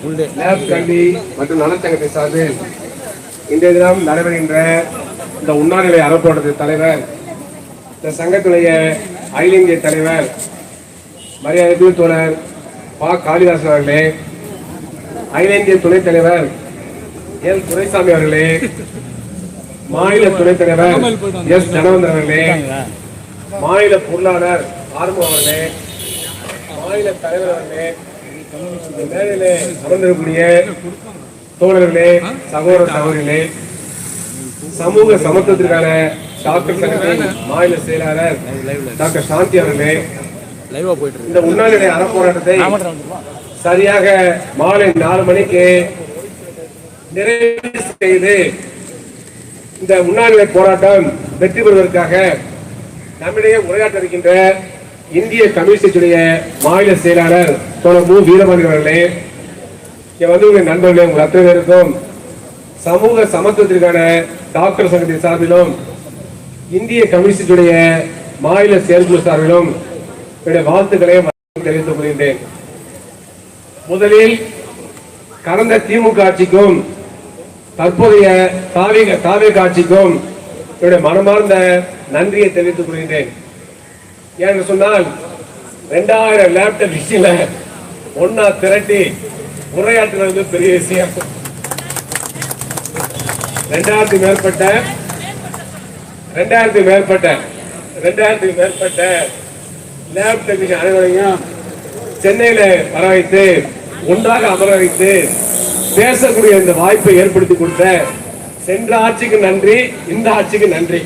கல்வி மற்றும் நலச்சங்கத்தை சார்பில் இன்றைய தினம் நடைபெறுகின்ற இந்த உண்ணாநிலை அறப்போராட்டத்தின் தலைவர், இந்த சங்கத்துடைய அகில இந்திய தலைவர் மரியாதைக்குரிய தோழர் பா. காளிதாசன் அவர்களே, அகில இந்திய துணைத் தலைவர் எல். துரைசாமி அவர்களே, மாநில துணைத் தலைவர் எஸ். தனவந்தன் அவர்களே, மாநில பொருளாளர் ஆறுமுகம் அவர்களே, மாநில தலைவர் அவர்களே, மேடையிலே அமர்ந்திருக்கக்கூடிய தோழர்களே, சகோதர சகோதரிகளே, சமூக சமத்துவத்திற்கான டாக்டர் சங்கத்தின் மாநில செயலாளர் டாக்டர் சாந்தி அவர்களே, இந்த உண்ணாநிலை அறப்போராட்டத்தை சரியாக மாலை 4 மணிக்கு நிறைவு செய்து இந்த உண்ணாநிலை போராட்டம் வெற்றி பெறுவதற்காக நம்மிடையே உரையாற்ற இருக்கின்ற இந்திய கம்யூனிஸ்டுடைய மாநில செயலாளர் தோழர் மு. வீரபாண்டியன் அவர்களே, இங்க வந்து உங்க நண்பர்களே, உங்கள் அத்தனை பேருக்கும் சமூக சமத்துவத்திற்கான டாக்டர் சங்கத்தின் சார்பிலும் இந்திய கம்யூனிஸ்டுடைய மாநில செயற்குழு சார்பிலும் என்னுடைய வாழ்த்துக்களை தெரிவித்துக் கொள்கின்றேன். முதலில் கடந்த திமுக ஆட்சிக்கும் தற்போதைய தாவேக ஆட்சிக்கும் என்னுடைய மனமார்ந்த நன்றியை தெரிவித்துக் கொள்கின்றேன். ஏன்னு சொன்னால் 2000 லேப்டாப் விஷயல ஒன்னா திரட்டி உரையாற்றுவது பெரிய விஷயம். 2000 மேற்பட்ட லேப்டாப் அனைவரையும் சென்னையில வர வைத்து ஒன்றாக அமர வைத்து பேசக்கூடிய இந்த வாய்ப்பை ஏற்படுத்தி கொடுத்த சென்ற ஆட்சிக்கு நன்றி, இந்த ஆட்சிக்கு நன்றி.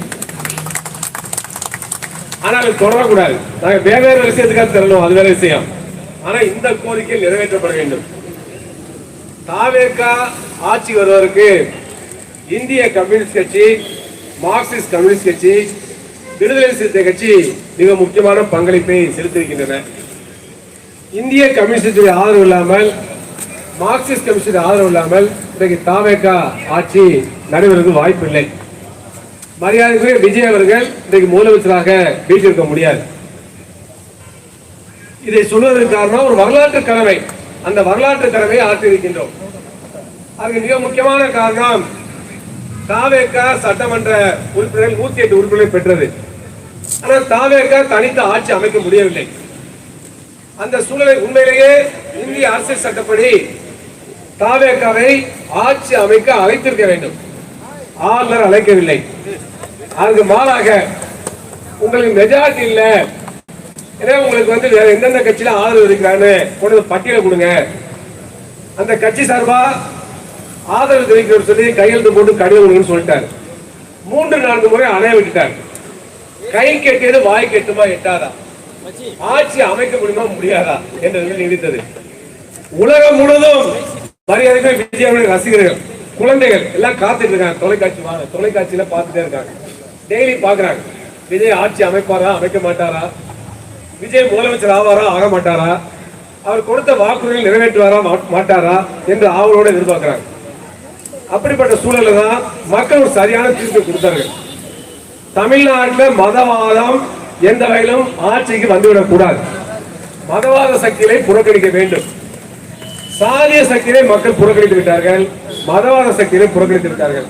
ஆனால் தொடரக்கூடாது. நாங்க வேறு விஷயத்துக்காக தரணும், அது வேற விஷயம். ஆனா இந்த கோரிக்கை நிறைவேற்றப்பட வேண்டும். தாவேகா ஆட்சி வருவதற்கு இந்திய கம்யூனிஸ்ட் கட்சி, மார்க்சிஸ்ட் கம்யூனிஸ்ட் கட்சி, விடுதலை சிறுத்தை கட்சி மிக முக்கியமான பங்களிப்பை செலுத்தியிருக்கின்றன. இந்திய கம்யூனிஸ்ட் ஆதரவு இல்லாமல், மார்க்சிஸ்ட் கம்யூனிஸ்ட் ஆதரவு இல்லாமல் இன்றைக்கு தாவேகா ஆட்சி நடைபெறுவதற்கு வாய்ப்பு இல்லை. மரியாதைக்குரிய விஜய் அவர்கள் இன்றைக்கு முதலமைச்சராக வீட்டிருக்க முடியாது. இதை சொல்வதற்கு காரணம் ஒரு வரலாற்று கடமை. அந்த வரலாற்று கடமையை ஆற்றியிருக்கின்றோம். அதுக்கு மிக முக்கியமான காரணம், தாவேகா சட்டமன்ற உறுப்பினர்கள் 108 உறுப்பினர்களை பெற்றது. ஆனால் தாவேகா தனித்த ஆட்சி அமைக்க முடியவில்லை. அந்த சூழலை உண்மையிலேயே இந்திய அரசியல் சட்டப்படி தாவேகாவை ஆட்சி அமைக்க அழைத்திருக்க வேண்டும். ஆளுநர் அழைக்கவில்லை. அதுக்கு மாறாக உங்களுக்கு மெஜாரிட்டி இல்ல, ஏன்னா உங்களுக்கு வந்து வேற எந்தெந்த கட்சியில ஆதரவு இருக்கிறான்னு கொண்டு பட்டியலை கொடுங்க, அந்த கட்சி சார்பா ஆதரவு தெரிவிக்க சொல்லி கையெழுத்து போட்டு கடிதம் கொடுங்கன்னு சொல்லிட்டாரு. 3-4 முறை அணைய விட்டுட்டாரு. கை கெட்டியது வாய் கெட்டுமா எட்டாதா, ஆட்சி அமைக்க முடியுமா முடியாதா என்று நீடித்தது. உலகம் முழுவதும் மரியாதைக்குரிய விஜய் ரசிகர்கள், குழந்தைகள் எல்லாம் காத்துட்டு இருக்காங்க. தொலைக்காட்சியில பார்த்துட்டே இருக்காங்க, டெய்லி பாக்குறாங்க. விஜய் ஆட்சி அமைப்பாரா, அமைக்க மாட்டாரா, விஜய் முதலமைச்சர் ஆவாரா, ஆக மாட்டாரா, அவர் கொடுத்த வாக்குறுதிகள் நிறைவேற்றுவாரா, மாட்டாரா என்று அவரோட எதிர்பார்க்கிறாங்க. அப்படிப்பட்ட சூழல தான் மக்கள் ஒரு சரியான தீர்ப்பு கொடுத்தார்கள். தமிழ்நாட்டில் மதவாதம் எந்த வகையிலும் ஆட்சிக்கு வந்துவிடக் கூடாது. மதவாத சக்திகளை புறக்கணிக்க வேண்டும். சாதிய சக்தியை மக்கள் புறக்கணித்து விட்டார்கள், மதவாத சக்தியை புறக்கணித்து விட்டார்கள்,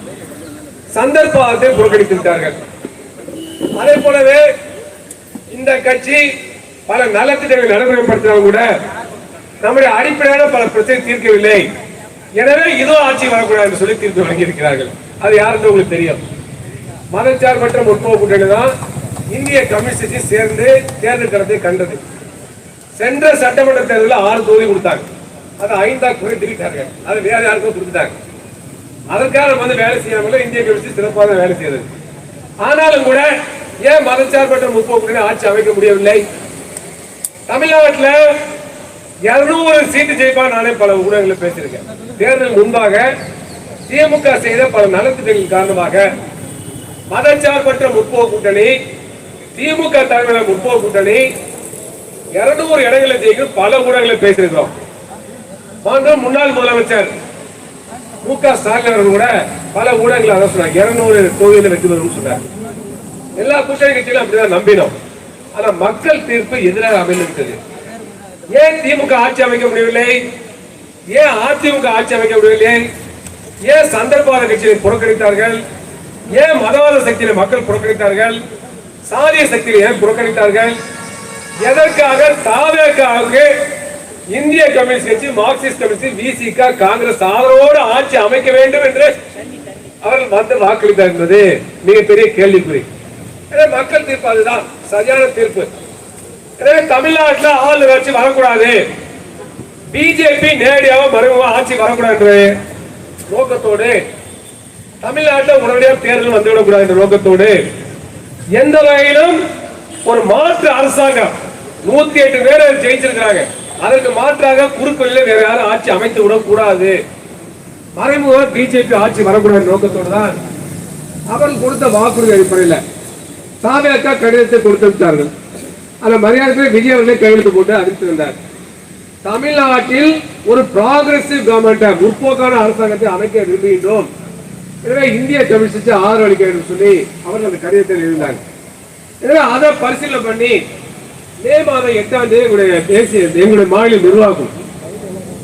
சந்தர்ப்பத்தை புறக்கணித்து விட்டார்கள். அதே போலவே இந்த கட்சி பல நலத்திட்டங்களை நடைமுறைப்படுத்தினாலும் கூட நம்முடைய அடிப்படையான பல பிரச்சனை தீர்க்கவில்லை. எனவே இதோ ஆட்சி வரக்கூடாது என்று சொல்லி தீர்ப்பு வழங்கி இருக்கிறார்கள். அது யாருக்கு உங்களுக்கு தெரியும். மதச்சார்பற்ற முற்போக்கு கூட்டணி தான் இந்திய கம்யூனிஸ்ட் சேர்ந்து தேர்தல் களத்தை கண்டது. சென்ற சட்டமன்ற தேர்தலில் 6 தொகுதி கொடுத்தாங்க. அதை 5ஆ குறைத்திருக்கார்கள். அது வேற யாருக்கும் கொடுத்துட்டாங்க. அதற்காக வந்து வேலை செய்யாமல் இந்திய கம்யூனிஸ்ட் சிறப்பாக வேலை செய்தது. ஆனாலும் கூட ஏன் மதச்சார்பற்ற முற்போக்கு கூட்டணி ஆட்சி அமைக்க முடியவில்லை? தமிழ்நாட்டில் 200 சீட்டு ஜெயிப்பா நானே பல ஊடகங்களில் பேசியிருக்கேன். தேர்தல் முன்பாக திமுக செய்த பல நலத்திட்டங்கள் காரணமாக மதச்சார்பற்ற முற்போக்கு கூட்டணி, திமுக தலைமையிலான முற்போக்கு கூட்டணி 200 இடங்களில் ஜெயிக்கும் பல ஊடகங்களில் பேசியிருக்கிறோம். முன்னாள் முதலமைச்சர் மு.க. ஸ்டாலின் அவர்கள் கூட பல ஊடகங்கள் அதான் சொன்னாங்க, 200 தொகுதியில் வெற்றி பெறும் சொன்னார். எல்லா கூட்டணி கட்சியிலும் அப்படிதான் நம்பினோம். ஆனா மக்கள் தீர்ப்பு எதிராக அமைந்திருக்கிறது. ஏன் திமுக ஆட்சி அமைக்க முடியவில்லை? ஏன் அதிமுக ஆட்சி அமைக்க முடியவில்லை? ஏன் சந்தர்ப்பவாத கட்சியை புறக்கணித்தார்கள்? ஏன் மதவாத சக்தியை மக்கள் புறக்கணித்தார்கள்? சாதிய சக்தியை ஏன் புறக்கணித்தார்கள்? எதற்காக தாவேக்காவுக்கு இந்திய கம்யூனிஸ்ட் கட்சி, மார்க்சிஸ்ட் கம்யூனிஸ்ட், விசிக, காங்கிரஸ் ஆதரவோடு ஆட்சி அமைக்க வேண்டும் என்று அவர்கள் வந்து வாக்களித்தார் என்பது மிகப்பெரிய கேள்விக்குறி. மக்கள் தீர்ப்பு அதுதான் சரியான தீர்ப்பு. எனவே தமிழ்நாட்டில் ஆளுநர் ஆட்சி வரக்கூடாது, பிஜேபி நேரடியாக மறைமுக ஆட்சி வரக்கூடாது என்ற நோக்கத்தோடு, தமிழ்நாட்டில் உடனடியாக தேர்தல் வந்துவிடக்கூடாது என்ற நோக்கத்தோடு, எந்த வகையிலும் ஒரு மாற்று அரசாங்கம் 108 பேர் ஜெயிச்சிருக்கிறாங்க, அதற்கு மாற்றாக குறுக்கோளில் வேற யாரும் ஆட்சி அமைத்து விடக்கூடாது, மறைமுக பிஜேபி ஆட்சி வரக்கூடாது நோக்கத்தோடு தான் அவர்கள் கொடுத்த வாக்குறுதி அடிப்படையில் தாவேகா கடிதத்தை கொடுத்து விட்டார்கள். அந்த மரியாதை விஜய் அவர்களே கையெழுத்து போட்டு அறிவித்து வந்தார். தமிழ்நாட்டில் ஒரு ப்ராகிரசிவ் கவர்மெண்ட், முற்போக்கான அரசாங்கத்தை அமைக்க விரும்புகின்றோம், எனவே இந்திய கம்யூனிஸ்ட் ஆதரவு அளிக்க வேண்டும் சொல்லி அவர்கள் அந்த கடிதத்தை எழுதினாங்க. எனவே அதை பரிசீலனை பண்ணி மே மாதம் 8ஆம் தேதி எங்களுடைய மாநில நிர்வாகம்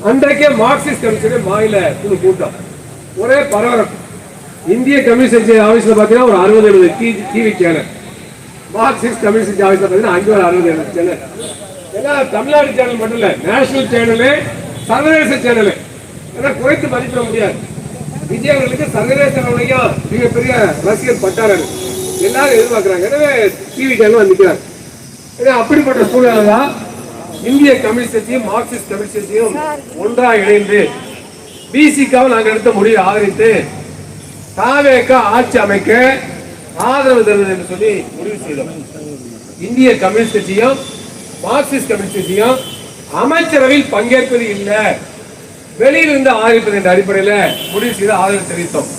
அன்றைக்கே மார்க்சிஸ்ட் கம்யூனிஸ்ட் மாநில குழு கூட்டம், ஒரே பரபரப்பு. இந்திய கம்யூனிஸ்ட் ஆபீஸ்ல பாத்தீங்கன்னா ஒரு 60-70 டிவி சேனல், மார்க்சிஸ்ட் கம்யூனிஸ்ட் ஆபீஸ்ல பாத்தீங்கன்னா 560 சேனல். ஏன்னா தமிழ்நாடு சேனல் மட்டும் இல்ல, நேஷனல் சேனலு, சர்வதேச சேனலு, ஏன்னா குறைத்து மதிப்பிட முடியாது. விஜய் அவர்களுக்கு சர்வதேச சேனலையும் மிகப்பெரிய ரசிகர் பட்டாளர் எல்லாரும் எதிர்பார்க்கிறாங்க. எனவே டிவி சேனல் வந்துக்கிறார். அப்படிப்பட்ட சூழ்நிலை தான் இந்திய கம்யூனிஸ்டையும் மார்க்சிஸ்ட் கம்யூனிஸ்டையும் ஒன்றாக இணைந்து பிசிகாவை நாங்கள் எடுத்த முடிவை ஆதரித்து தாவேகா ஆட்சி அமைக்க ஆதரவு தருவது என்று சொல்லி முடிவு செய்தோம். இந்திய கம்யூனிஸ்ட் கட்சியும் மார்க்சிஸ்ட் கம்யூனிஸ்ட் கட்சியும் அமைச்சரவையில் பங்கேற்பது இல்லை, வெளியில் இருந்து ஆதரிப்பது என்ற அடிப்படையில் முடிவு செய்து ஆதரவு தெரிவித்தோம்.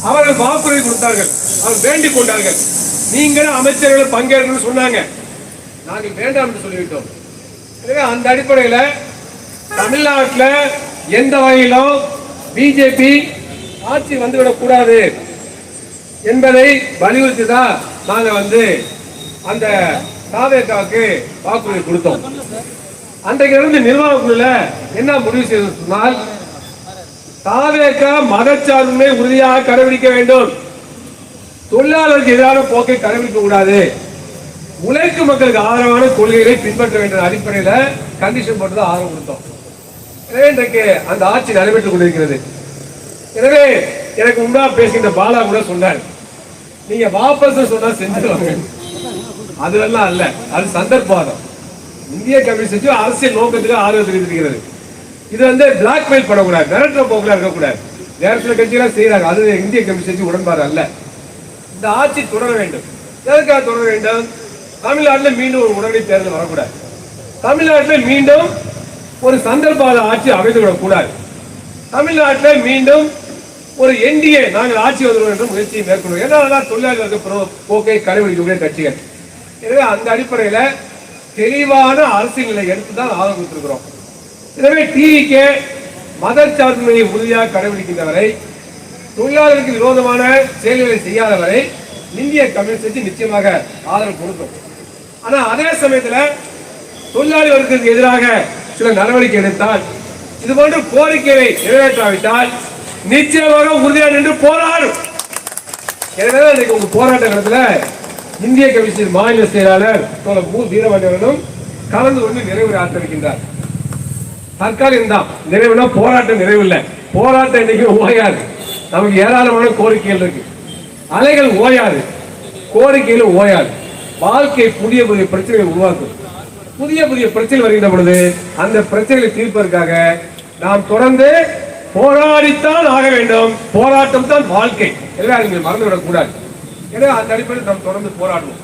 அவர்கள் வாக்குறுதி கொடுத்தார்கள், அவர் வேண்டிக் கொண்டார்கள், நீங்கள் அமைச்சர்கள் பங்கேற்கணும்னு சொன்னாங்க, நாங்கள் வேண்டாம் என்று சொல்லிவிட்டோம். எனவே அந்த அடிப்படையில் தமிழ்நாட்டில் எந்த வகையிலும் பிஜேபி ஆட்சி வந்துவிடக் கூடாது என்பதை வலியுறுத்தி தான் நாங்கள் அந்த தாவேகாவுக்கு வாக்குறுதி கொடுத்தோம். அன்றைக்கு இருந்து நிர்வாக குழுல என்ன முடிவு செய்து சொன்னால், தாவேகா மதச்சார்பின்மை உறுதியாக கடைபிடிக்க வேண்டும், தொழிலாளருக்கு எதிரான போக்கை கடைபிடிக்க கூடாது, உழைக்கும் மக்களுக்கு ஆதரவான கொள்கைகளை பின்பற்ற வேண்டிய அடிப்படையில் கண்டிஷன் போட்டு தான் ஆதரவு கொடுத்தோம். எனவே இன்றைக்கு அந்த ஆட்சி நடைபெற்றுக் கொண்டிருக்கிறது. எனவே எனக்கு முன்னாள் பேசுகின்ற பாலா கூட சொன்னார், நீங்க வாபஸ் சொன்னா செஞ்சுருவாங்க, அதுவெல்லாம் அல்ல, அது சந்தர்ப்பவாதம். இந்திய கம்யூனிஸ்ட் அரசியல் நோக்கத்துக்கு ஆதரவு தெரிவித்திருக்கிறது. இது பிளாக்மெயில் பண்ணக்கூடாது, மிரட்டுற போக்குல இருக்கக்கூடாது. வேற சில கட்சிகளாக செய்யறாங்க, அது இந்திய கம்யூனிஸ்ட் உடன்பாடு அல்ல. இந்த ஆட்சி தொடர வேண்டும். எதற்காக தொடர வேண்டும்? தமிழ்நாட்டில் மீண்டும் ஒரு உடனடி தேர்தல் வரக்கூடாது, தமிழ்நாட்டில் மீண்டும் ஒரு சந்தர்ப்பவாத ஆட்சி அமைத்துவிடக் கூடாது, தமிழ்நாட்டில் மீண்டும் ஒரு என்டிஏ நாங்கள் ஆட்சி வருவோம் என்ற முயற்சியை மேற்கொள்வோம். ஏன்னா தொழிலாளர்களுக்கு போக்கை கடைபிடிக்கக்கூடிய கட்சிகள். எனவே அந்த அடிப்படையில் தெளிவான அரசியல் நிலை எடுத்துதான் ஆதரவு கொடுத்திருக்கிறோம். எனவே டிவிக்கு மதச்சார்பின்மையை உறுதியாக கடைபிடிக்கின்றவரை, தொழிலாளருக்கு விரோதமான செயல்களை செய்யாதவரை இந்திய கம்யூனிஸ்ட் நிச்சயமாக ஆதரவு கொடுக்கும். ஆனா அதே சமயத்தில் தொழிலாளி வர்க்கத்திற்கு எதிராக சில நடவடிக்கை எடுத்தால், இது போன்ற கோரிக்கையை நிறைவேற்றாவிட்டால் நிச்சயமாக உறுதியாக நின்று போராடும். எனவே இன்னைக்கு உங்க போராட்ட காலத்தில் இந்திய கம்யூனிஸ்ட் மாநில செயலாளர் வீரமணியனும் கலந்து கொண்டு நிறைவு ஆற்றிருக்கின்றார். தற்காலிகம் தான் நிறைவுனா போராட்டம் நிறைவு இல்லை, போராட்டம் இன்னைக்கு ஓயாது. நமக்கு ஏராளமான கோரிக்கைகள் இருக்கு, அலைகள் ஓயாது, கோரிக்கைகள் ஓயாது. வாழ்க்கை புதிய புதிய பிரச்சனைகளை உருவாக்கும். புதிய புதிய பிரச்சனை வருகின்ற பொழுது அந்த பிரச்சனைகளை தீர்ப்பதற்காக நாம் தொடர்ந்து போராடித்தான் ஆக வேண்டும். போராட்டம் தான் வாழ்க்கை, எனவே நீங்கள் மறந்துவிடக் கூடாது. எனவே அந்த அடிப்படையில் நாம் தொடர்ந்து போராடுவோம்.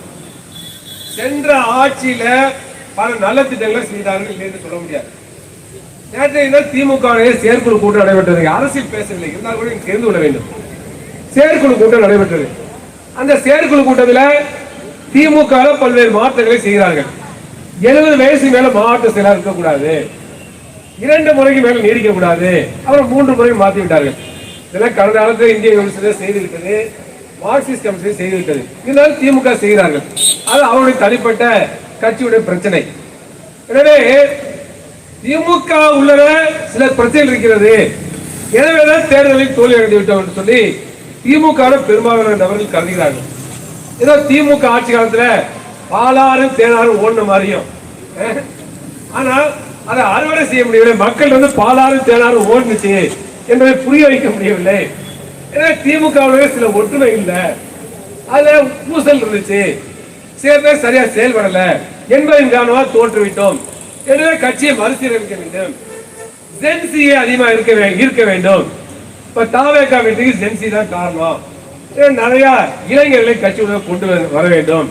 சென்ற ஆட்சியில பல நல்ல திட்டங்களை செய்தார்கள் என்று சொல்ல முடியாது. நேற்றைய திமுக செயற்குழு கூட்டம் நடைபெற்றது, அரசியல் பேசவில்லை, இருந்தால் கூட தெரிந்து கொள்ள வேண்டும். செயற்குழு கூட்டம் நடைபெற்றது. அந்த செயற்குழு கூட்டத்தில் திமுக பல்வேறு மாற்றங்களை செய்கிறார்கள். 70 வயசு மேல மாவட்ட செயலாளர் இருக்கக்கூடாது, 2 முறைக்கு மேல நீடிக்க கூடாது, அப்புறம் 3 முறை மாற்றி விட்டார்கள். இதெல்லாம் கடந்த காலத்தில் இந்திய கம்யூனிஸ்ட் செய்துவிட்டது, மார்க்சிஸ்ட் கம்யூனிஸ்ட் செய்துவிட்டது. இருந்தாலும் திமுக செய்கிறார்கள், அது அவருடைய தனிப்பட்ட கட்சியுடைய பிரச்சனை. எனவே திமுக உள்ள சில பிரச்சனை இருக்கிறது, எனவேதான் தேர்தலில் தோல்வி அடைந்து விட்டோம் என்று சொல்லி திமுக பெரும்பாலான நபர்கள் கருதுகிறார்கள். ஏதோ திமுக ஆட்சி காலத்துல பாலாறும் தேனாரும் ஓடின மாதிரியும், ஆனால் அதை அறுவடை செய்ய முடியவில்லை. மக்கள் பாலாறும் தேனாரும் ஓடுனுச்சு என்பதை புரிய வைக்க முடியவில்லை. திமுக சில ஒற்றுமை இல்லை, அதுல பூசல் இருந்துச்சு, சில பேர் சரியா செயல்படல என்பதன் காரணமாக தோற்றுவிட்டோம். எனவே கட்சியை மறுசீரமைக்க வேண்டும், ஜென்சியை அதிகமா இருக்க வேண்டும். இப்ப தாவேகா வெற்றிக்கு ஜென்சி தான் காரணம். நிறைய இளைஞர்களை கட்சியுடன் கொண்டு வர வேண்டும்,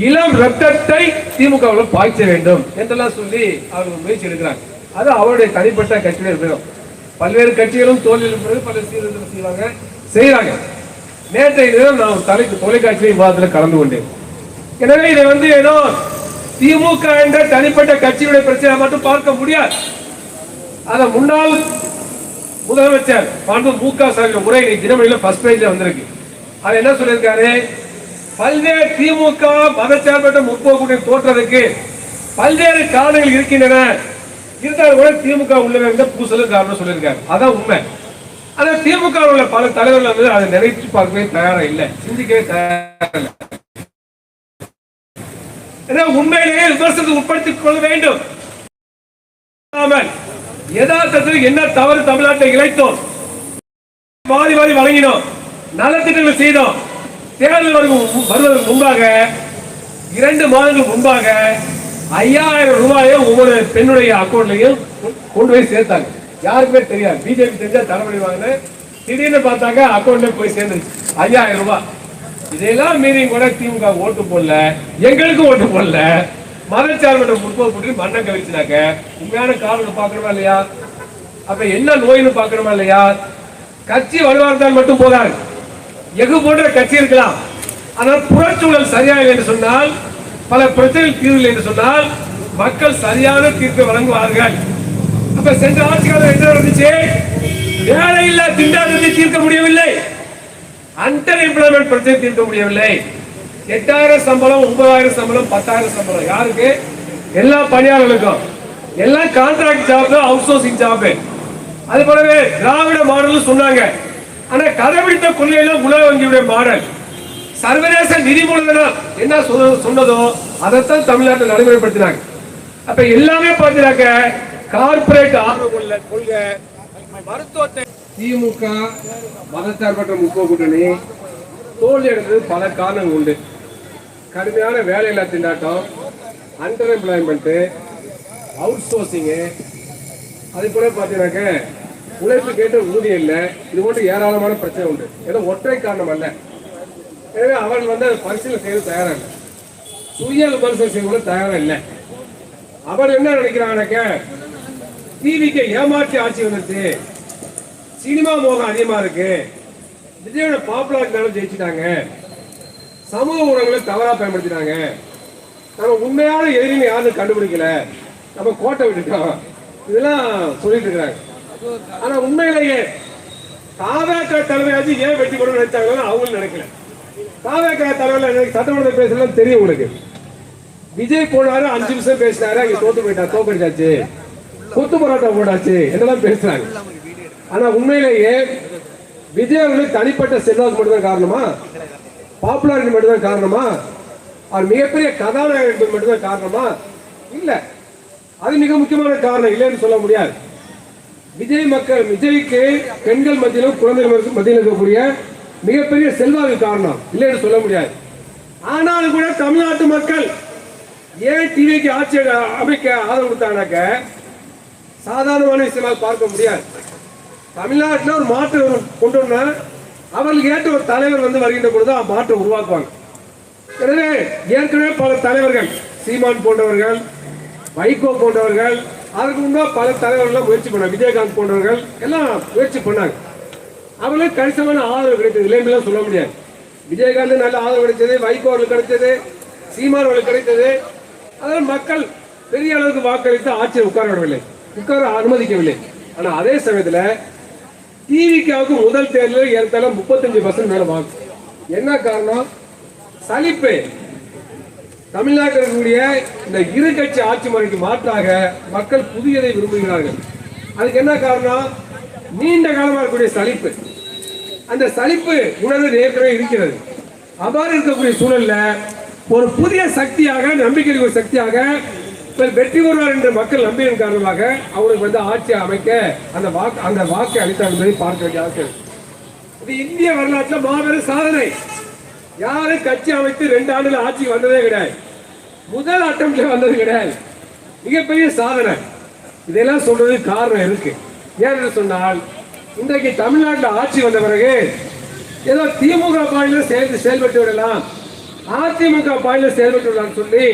இளம் ரத்தத்தை திமுக பாய்ச்ச வேண்டும் என்றெல்லாம் சொல்லி அவர்கள் முயற்சி எடுக்கிறாங்க. அது அவருடைய தனிப்பட்ட கட்சியில இருக்கணும். பல்வேறு கட்சிகளும் தோல்வியில் பல சீர்திருத்தம் செய்யறாங்க. நேற்றைய தினம் நான் தொலைக்காட்சி விவாதத்தில் கலந்து கொண்டேன். எனவே இதை ஏதோ திமுக என்ற தனிப்பட்ட கட்சியுடைய பிரச்சனை மட்டும் பார்க்க முடியாது. அத முன்னாள் முதலமைச்சர் மு.க. ஸ்டாலின் உரை தினமணியில ஃபர்ஸ்ட் பேஜ்ல வந்திருக்கு. அது என்ன சொல்லியிருக்காரு? பல்வேறு திமுக மதச்சார்பற்ற முற்போக்கு தோற்றதுக்கு பல்வேறு காரணங்கள் இருக்கின்றன, இருந்தாலும் கூட திமுக உள்ள பூசலும் காரணம் சொல்லியிருக்காரு. அதான் உண்மை. ஆனா திமுக உள்ள பல தலைவர்கள் அதை நிறைவேற்றி பார்க்கவே தயாரா இல்லை, சிந்திக்கவே தயாரா இல்லை. உண்மையிலேயே விமர்சனத்துக்கு உட்படுத்திக் கொள்ள வேண்டும். யதார்த்தத்தில் என்ன தவறு தமிழ்நாட்டை இழைத்தோம், வாரி வாரி வழங்கினோம், நலத்திட்டங்கள் செய்தோம். தேர்தல் வருவதற்கு முன்பாக 2 மாதங்களுக்கு முன்பாக 5000 ரூபாயை ஒவ்வொரு பெண்ணுடைய அக்கௌண்ட்லையும் கொண்டு போய் சேர்த்தாங்க. யாருக்குமே தெரியாது. பிஜேபி தெரிஞ்சா தலைமுறை வாங்க, திடீர்னு பார்த்தாங்க அக்கௌண்ட்ல போய் சேர்ந்துருச்சு 5000 ரூபாய். இதெல்லாம் மீறி கூட திமுக ஓட்டு போடல, எங்களுக்கு ஓட்டு போடல, மதச்சார்பற்ற முற்போக்கு மண்ணை கழிச்சுனாக்க உண்மையான காரணம் பார்க்கணுமா இல்லையா? அப்ப என்ன நோயின்னு பார்க்கணுமா இல்லையா? கட்சி வலுவார்ந்தால் மட்டும் போதாது, எகு போன்ற கட்சி இருக்கலாம், ஆனால் புறச்சூழல் சரியா இல்லை என்று சொன்னால், பல பிரச்சனைகள் தீர்வு என்று சொன்னால் மக்கள் சரியான தீர்ப்பு வழங்குவார்கள். அப்ப சென்ற ஆட்சி காலம் என்ன நடந்துச்சு? வேலையில்லா திண்டாட்டத்தை தீர்க்க முடியவில்லை, அண்டர் எம்ப்ளாய்மெண்ட் பிரச்சனை தீர்க்க முடியவில்லை. 8000 சம்பளம், 9000 சம்பளம், 10000 சம்பளம் யாருக்கு? எல்லா பணியாளர்களுக்கும். எல்லாம் contract job, out sourcing job. அது போலவே திராவிட மாடல் சொன்னாங்க, ஆனா கடைபிடித்த கொள்கையெல்லாம் உலக வங்கியுடைய மாடல். சர்வதேச நிதி மூலதனம் என்ன சொன்னதோ அதைத்தான் தமிழ்நாட்டில் நடைமுறைப்படுத்தினாங்க. அப்ப எல்லாமே பார்த்தீங்க கார்பரேட் ஆர்வம் கொள்கை. மருத்துவத்தை திமுக மதச்சார்பற்ற முற்போக்கு கூட்டணி தோல்வி அடைந்தது பல காரணங்கள் உண்டு. கடுமையான வேலையில்லா திண்டாட்டம், அண்டர் எம்ப்ளாய்மெண்ட், அவுட் சோர்சிங்கு, அது கூட பார்த்தீங்கன்னாக்க உழைப்பு கேட்ட ஊதியம் இல்லை. இது போன்ற ஏராளமான பிரச்சனை உண்டு. ஏதோ ஒற்றை காரணம் அல்ல. எனவே அவர்கள் அதை பரிசீலனை செய்ய தயாரா இல்லை, சுய விமர்சனம் செய்ய தயாரா இல்லை. அவர் என்ன நினைக்கிறாங்கன்னாக்க டிவிக்கு ஏமாற்றி ஆட்சி வந்துருச்சு, சினிமா மோகம் அதிகமா இருக்கு, விஜயோட பாப்புலாரிட்டி ஜெயிச்சுட்டாங்க, சமூக ஊடகங்களை தவறா பயன்படுத்தினாங்க, நம்ம உண்மையான எதிரின்னு யாரும் கண்டுபிடிக்கல, நம்ம கோட்டை விட்டுட்டோம், இதெல்லாம் சொல்லிட்டு இருக்கிறாங்க. ஆனா உண்மையிலேயே தாவேக தலைமையாச்சு ஏன் வெற்றி கொண்டு நினைச்சாங்களோ அவங்களும் நினைக்கல. தாவேக தலைவர் சட்டமன்ற பேசலாம் தெரியும் உங்களுக்கு. விஜய் போனாரு, 5 நிமிஷம் பேசினாரு, அங்க தோத்து போயிட்டார், தோக்கடிச்சாச்சு, கொத்து போராட்டம் போட்டாச்சு என்னெல்லாம் பேசுறாங்க. ஆனா உண்மையிலேயே விஜய் அவர்களுக்கு தனிப்பட்ட செல்வாக்கு மட்டும்தான் காரணமா, பாப்புலாரிட்டி மட்டும்தான் காரணமா, அவர் மிகப்பெரிய கதாநாயகன் என்பது மட்டும்தான் காரணமா? இல்ல, அது மிக முக்கியமான காரணம் இல்லைன்னு சொல்ல முடியாது. விஜய்க்கு பெண்கள் மத்தியிலும் குழந்தைகள் மத்தியில் இருக்கக்கூடிய மிகப்பெரிய செல்வாக்கு காரணம் இல்லைன்னு சொல்ல முடியாது. ஆனாலும் கூட தமிழ்நாட்டு மக்கள் ஏன் டிவிக்கு ஆட்சி அமைக்க ஆதரவு கொடுத்தாங்கனாக்க சாதாரணமான விஷயமாக பார்க்க முடியாது. தமிழ்நாட்டில் ஒரு மாற்றம் கொண்டு வந்தா அவர்களுக்கு ஏற்ற ஒரு தலைவர் வருகின்ற பொழுது மாற்றம் உருவாக்குவாங்க. எனவே ஏற்கனவே பல தலைவர்கள், சீமான் போன்றவர்கள், வைகோ போன்றவர்கள், அதுக்கு முன்னாடி பல தலைவர்கள் முயற்சி பண்ணாங்க, விஜயகாந்த் போன்றவர்கள் எல்லாம் முயற்சி பண்ணாங்க. அவர்களுக்கு கணிசமான ஆதரவு கிடைத்தது இல்லைன்னு சொல்ல முடியாது. விஜயகாந்த் நல்ல ஆதரவு கிடைச்சது, வைகோ அவர்களுக்கு கிடைச்சது, சீமான் அவர்களுக்கு கிடைத்தது. அதனால் மக்கள் பெரிய அளவுக்கு வாக்களித்து ஆட்சியை உட்கார அனுமதிக்கவில்லை. ஆனா அதே சமயத்துல டிவிக்காவுக்கு முதல் தேர்தலில் ஏற்கனவே 35% மேல வாக்கு. என்ன காரணம்? சலிப்பு. தமிழ்நாட்டில் இருக்கக்கூடிய இந்த இரு கட்சி ஆட்சி முறைக்கு மாற்றாக மக்கள் புதியதை விரும்புகிறார்கள். அதுக்கு என்ன காரணம்? நீண்ட காலமாக இருக்கக்கூடிய சலிப்பு. அந்த சலிப்பு உணர்வு ஏற்கனவே இருக்கிறது. அவ்வாறு இருக்கக்கூடிய சூழல்ல ஒரு புதிய சக்தியாக, நம்பிக்கை ஒரு சக்தியாக வெற்றி பெறுவார் என்று மக்கள் நம்பியின் காரணமாக அவங்களுக்கு ஆட்சியை அமைக்க அந்த வாக்கை அளித்தார் என்பதை பார்க்க வேண்டிய அவசியம். இது இந்திய வரலாற்றில் மாபெரும் சாதனை. யாரும் கட்சி அமைத்து 2 ஆண்டுகள் ஆட்சி வந்ததே கிடையாது. முதல் அட்டம்ப்ட்ல வந்தது கிடையாது. மிகப்பெரிய சாதனை. இதெல்லாம் சொல்றது காரணம் இருக்கு. ஏன்னு சொன்னால், இன்றைக்கு தமிழ்நாட்டில் ஆட்சி வந்த பிறகு ஏதோ திமுக பாயில செயல்பட்டு விடலாம், அதிமுக பாயில செயல்பட்டு விடலாம் சொல்லி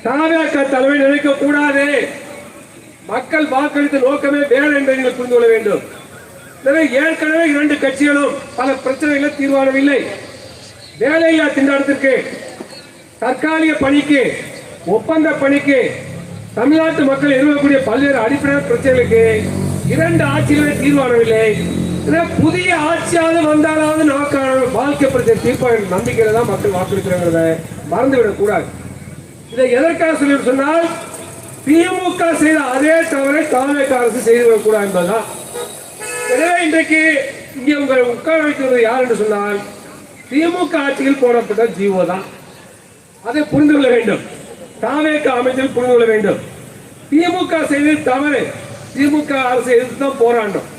தாவேக தலைமை நினைக்க கூடாது. மக்கள் வாக்களித்த நோக்கமே வேறு என்பதை நீங்கள் புரிந்து கொள்ள வேண்டும். எனவே ஏற்கனவே 2 கட்சிகளும் பல பிரச்சனைகளை தீர்வானவில்லை. வேலையில்லா திண்டாட்டத்திற்கு, தற்காலிக பணிக்கு, ஒப்பந்த பணிக்கு, தமிழ்நாட்டு மக்கள் எதிர்கொள்ளக்கூடிய பல்வேறு அடிப்படை பிரச்சனைகளுக்கு 2 ஆட்சிகளே தீர்வானவில்லை. புதிய ஆட்சியாவது வந்தாலாவது நமக்கான வாழ்க்கை பிரச்சனை தீர்ப்பாக நம்பிக்கையில தான் மக்கள் வாக்களிக்கிறாங்கிறத மறந்துவிடக் கூடாது. இதை எதற்காக சொல்லி சொன்னால், திமுக செய்த அதே தவறை தாவேக அரசு செய்துவிடக் கூடாது என்பதுதான். எனவே இன்றைக்கு இங்கே உங்களை உட்கார வைக்கிறது யார் என்று சொன்னால், திமுக ஆட்சியில் போடப்பட்ட ஜீவோ தான். அதை புரிந்து கொள்ள வேண்டும். தாவேக அமைச்சர் புரிந்து கொள்ள வேண்டும். திமுக செய்தது தவறு. திமுக அரசு எதிர்த்து தான் போராட்டம்.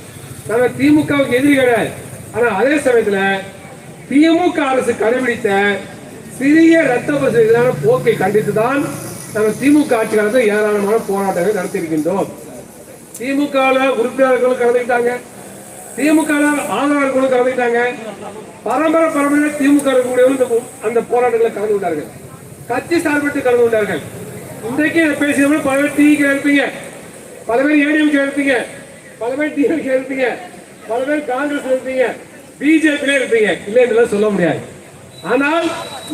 நாங்கள் திமுகவுக்கு எதிரி கிடையாது. ஆனா அதே சமயத்தில் திமுக அரசு கடைபிடித்த சிறிய ரத்த பரிசோதனை போக்கை கண்டித்துதான் நாங்கள் திமுக ஆட்சி காலத்தில் ஏராளமான போராட்டங்களை நடத்தியிருக்கின்றோம். திமுக உறுப்பினர்களும் கலந்துக்கிட்டாங்க, திமுக ஆதரவாளர்களும் கலந்துக்கிட்டாங்க, பரம்பரை திமுக அந்த போராட்டங்களை கலந்து கொண்டார்கள், கட்சி சார்பட்டு கலந்து கொண்டார்கள். இன்றைக்கு பேசியவங்க பல பேர் டிவிக்கு இருப்பீங்க, பல பேர் ஏடிஎம்கே இருப்பீங்க, பல பேர் டிஎம்கே இருப்பீங்க, பல பேர் காங்கிரஸ் இருப்பீங்க, பிஜேபி இருப்பீங்க. இல்லை என்றெல்லாம் சொல்ல முடியாது. ஆனால்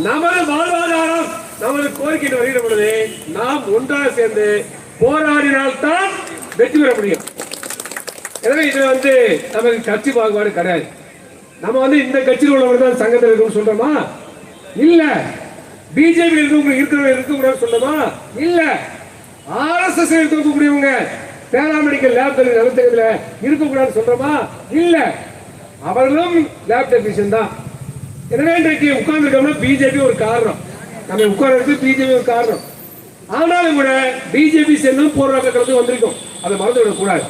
நமது வாழ்வாதாரம், நமது கோரிக்கை வருகிற பொழுது நாம் ஒன்றாக சேர்ந்து போராடினால்தான் வெற்றி பெற முடியும். எனவே இது நமக்கு கட்சி பாகுபாடு கிடையாது. நம்ம இந்த கட்சியில் உள்ளவங்க தான் சங்கத்தில் இருக்கணும்னு சொல்றோமா? இல்ல. பிஜேபி இருக்கிறவங்க இருக்கக்கூடாது சொல்றோமா? இல்ல. ஆர்எஸ்எஸ் இருக்கக்கூடியவங்க பேராமெடிக்கல் லேப் நடத்துறதுல இருக்கக்கூடாது சொல்றோமா? இல்ல. அவர்களும் லேப் டெக்னீஷியன் தான். எனவே இன்றைக்கு உட்கார்ந்துருக்கோம்னா பிஜேபி ஒரு காரணம், நம்ம உட்கார்ந்து பிஜேபி ஒரு காரணம். ஆனாலும் கூட பிஜேபி சேர்ந்தும் போராட்டங்களுக்கு வந்திருக்கோம், அதை மறந்துவிடக் கூடாது.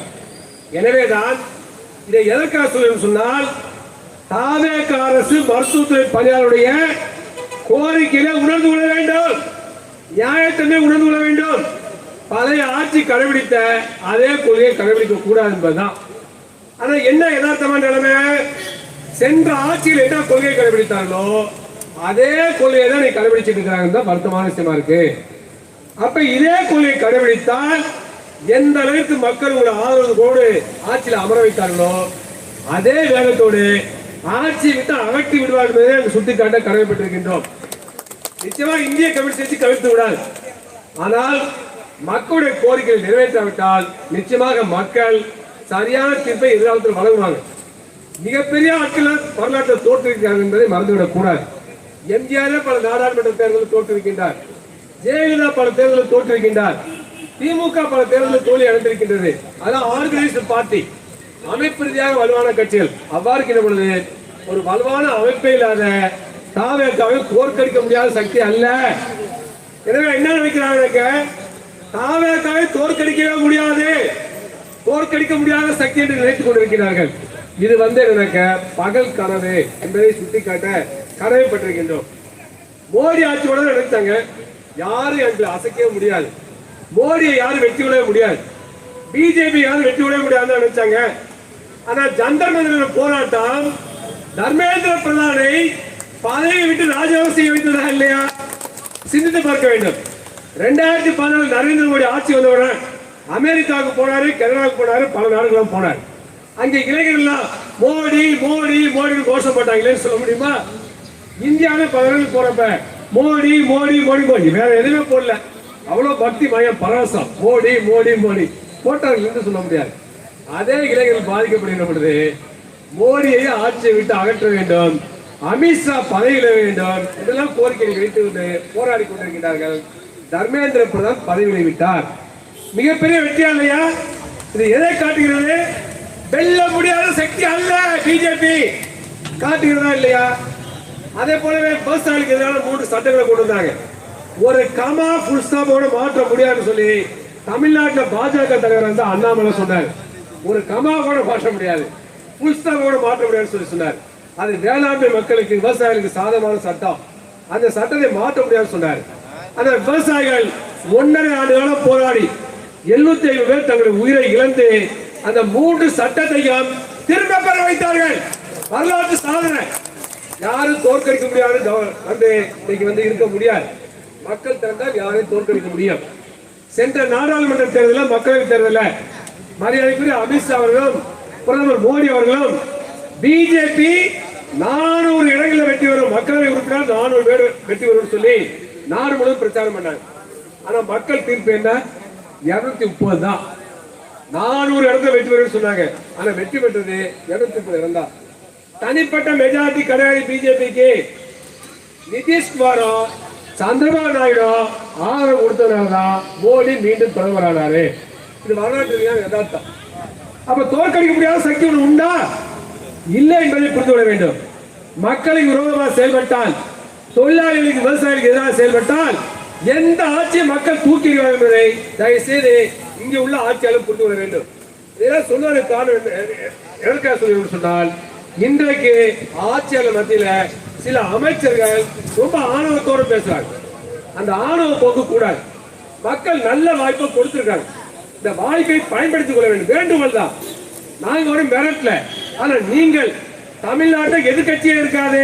எனவேதான் இதை எதற்காக சொல்ல சொன்னால், தாவேக அரசு மருத்துவத்துறை பணியாளருடைய கோரிக்கையில உணர்ந்து கொள்ள வேண்டும், நியாயத்தன்மை உணர்ந்து கொள்ள வேண்டும். பழைய ஆட்சி கடைபிடித்த அதே கொள்கையை கடைபிடிக்க கூடாது என்பதுதான். ஆனா என்ன யதார்த்தமான நிலைமை, சென்ற ஆட்சியில் என்ன கொள்கையை கடைபிடித்தார்களோ அதே கொள்கையை தான் நீ கடைபிடிச்சிட்டு இருக்கிறாங்க தான் வருத்தமான விஷயமா இருக்கு. அப்ப இதே கொள்கையை கடைபிடித்தால் எந்த அளவுக்கு மக்கள் உங்களை ஆதரவோடு ஆட்சியில் அமர வைத்தார்களோ அதே வேகத்தோடு ஆட்சியை விட்டு அகற்றி விடுவார் என்பதை சுட்டிக்காட்ட கடமைப்பட்டிருக்கின்றோம். நிச்சயமா இந்திய கம்யூனிஸ்ட் கவிழ்த்து விடாது. ஆனால் மக்களுடைய கோரிக்கையை நிறைவேற்றாவிட்டால் நிச்சயமாக மக்கள் சரியான தீர்ப்பை எதிர்காலத்தில் வழங்குவாங்க. மிகப்பெரிய ஆட்கள் வரலாற்றில் தோற்றுவிக்கிறார்கள் என்பதை மறந்துவிடக் கூடாது. எம்ஜிஆர் பல நாடாளுமன்ற தேர்தலில் தோற்றுவிக்கின்றார், ஜெயலலிதா பல தேர்தலில் தோற்றுவிக்கின்றார், திமுக பல தேர்தலில் தோல்வி அடைந்திருக்கின்றது. அதான் ஆர்கனைஸ்டு பார்ட்டி, அமைப்பு ரீதியாக வலுவான கட்சிகள். அவ்வாறு இருக்கின்ற பொழுது ஒரு வலுவான அமைப்பே இல்லாத தாவேகாவை தோற்கடிக்க முடியாத சக்தி அல்ல. எனவே என்ன நினைக்கிறாங்க, தாவேகாவை தோற்கடிக்கவே முடியாது, தோற்கடிக்க முடியாத சக்தி என்று நினைத்துக் கொண்டிருக்கிறார்கள். இது எனக்கு பகல் கனவு என்பதை சுட்டிக்காட்ட கடமைப்பட்டிருக்கின்றோம். மோடி ஆட்சியோட நினைத்தாங்க, யாரும் என்று அசைக்கவே முடியாது, மோடியை யாரும் வெற்றி விட முடியாது, பிஜேபி யாரும் வெற்றி விட முடியாதுன்னு நினைச்சாங்க. ஆனா ஜந்தர் மந்திர போராட்டம் தர்மேந்திர பிரதானை பதவியை விட்டு ராஜினாமா செய்ய வைத்ததா இல்லையா? சிந்தித்து பார்க்க வேண்டும். 2014 நரேந்திர மோடி ஆட்சி வந்தவுடன் அமெரிக்காவுக்கு போனாரு, கனடாவுக்கு போனாரு, பல நாடுகளும் போனார். அங்கே இளைஞர்கள் மோடி மோடி மோடி கோஷம் போட்டாங்களேன்னு சொல்ல முடியுமா? இந்தியாவில் பல நாள் போறப்ப மோடி மோடி மோடி மோடி வேற எதுவுமே போடல. அவ்வளவு பக்தி மயம் பரவசம், மோடி மோடி மோடி போட்டார்கள் என்று சொல்ல முடியாது. அதே இளைஞர்கள் பாதிக்கப்படுகிற பொழுது மோடியை ஆட்சியை விட்டு அகற்ற வேண்டும், அமித்ஷா பதவியில வேண்டும் இதெல்லாம் கோரிக்கை வைத்து போராடி கொண்டிருக்கிறார்கள். தர்மேந்திர பிரதான் பதவியை விட்டார். மிகப்பெரிய வெற்றியா இல்லையா? இது எதை காட்டுகிறது? வெல்ல முடியாத சக்தி அல்ல பிஜேபி காட்டுகிறதா இல்லையா? அதே போலவே விவசாயிகளுக்கு எதிரான 3 சட்டங்களை கொண்டு வந்தாங்க. ஒரு கமா புல் ஸ்டாப்போட மாற்ற முடியாதுன்னு சொல்லி தமிழ்நாட்டில் பாஜக தலைவர் வந்து அண்ணாமலை சொன்னார். ஒரு கமா கூட மாற்ற முடியாது, புல் ஸ்டாப்போட மாற்ற முடியாதுன்னு சொல்லி சொன்னார். அது வேளாண்மை மக்களுக்கு விவசாயிகளுக்கு சாதகமான சட்டம், அந்த சட்டத்தை மாற்ற முடியாதுன்னு சொன்னார். அந்த விவசாயிகள் 1.5 ஆண்டு காலம் போராடி 750 பேர் தங்களுடைய உயிரை இழந்து அந்த 3 சட்டத்தையும் திரும்ப பெற வைத்தார்கள். வரலாற்று சாதனை. யாரும் தோற்கடிக்க முடியாது வந்து இருக்க முடியாது. மக்கள் திறந்தால் யாரையும் தோற்கடிக்க முடியும். சென்ற நாடாளுமன்ற தேர்தலில், மக்களவை தேர்தலில் மரியாதைக்குரிய அமித்ஷா அவர்களும் பிரதமர் மோடி அவர்களும் பிஜேபி 400 இடங்களில் வெற்றி வரும், மக்களவை உறுப்பினர் 400 பேர் வெற்றி வரும் சொல்லி நாடு முழுவதும் பிரச்சாரம் பண்ணாங்க. ஆனா மக்கள் தீர்ப்பு என்ன? 230 தான். 400 இடத்துல வெற்றி பெறும் சொன்னாங்க. ஆனா வெற்றி பெற்றது 230 இடம் தான். தனிப்பட்ட மெஜாரிட்டி கிடையாது பிஜேபிக்கு. நிதிஷ்குமாரும் சந்திரபாபு நாயுடு ஆதரவு கொடுத்ததுனாலதான் மோடி மீண்டும் பிரதமரானாரு. இது வரலாற்று யதார்த்தம். அப்ப தோற்கடிக்க முடியாத சக்தி ஒன்று உண்டா? இல்லை என்பதை புரிந்து கொள்ள வேண்டும். மக்களுக்கு விரோதமாக செயல்பட்டால், தொழிலாளிகளுக்கு விவசாயிகளுக்கு எதிராக செயல்பட்டால் எந்த ஆட்சியை மக்கள் தூக்கிடுவார்கள் என்பதை தயவு செய்து இங்கே உள்ள ஆட்சியாளர் புரிந்து கொள்ள வேண்டும். இதெல்லாம் சொல்வதற்கு காரணம் எதற்காக சொல்லி சொன்னால், இன்றைக்கு ஆட்சியாளர் மத்தியில சில அமைச்சர்கள் ரொம்ப ஆணவத்தோடு பேசுறாங்க. அந்த ஆணவ போக்கு கூடாது. மக்கள் நல்ல வாய்ப்பை கொடுத்திருக்காங்க. இந்த வாய்ப்பை பயன்படுத்திக் கொள்ள வேண்டும். வேண்டுகோள் தான். நாங்க ஒரு மிரட்டல. ஆனா நீங்கள் தமிழ்நாட்டை எதிர்கட்சியே இருக்காது,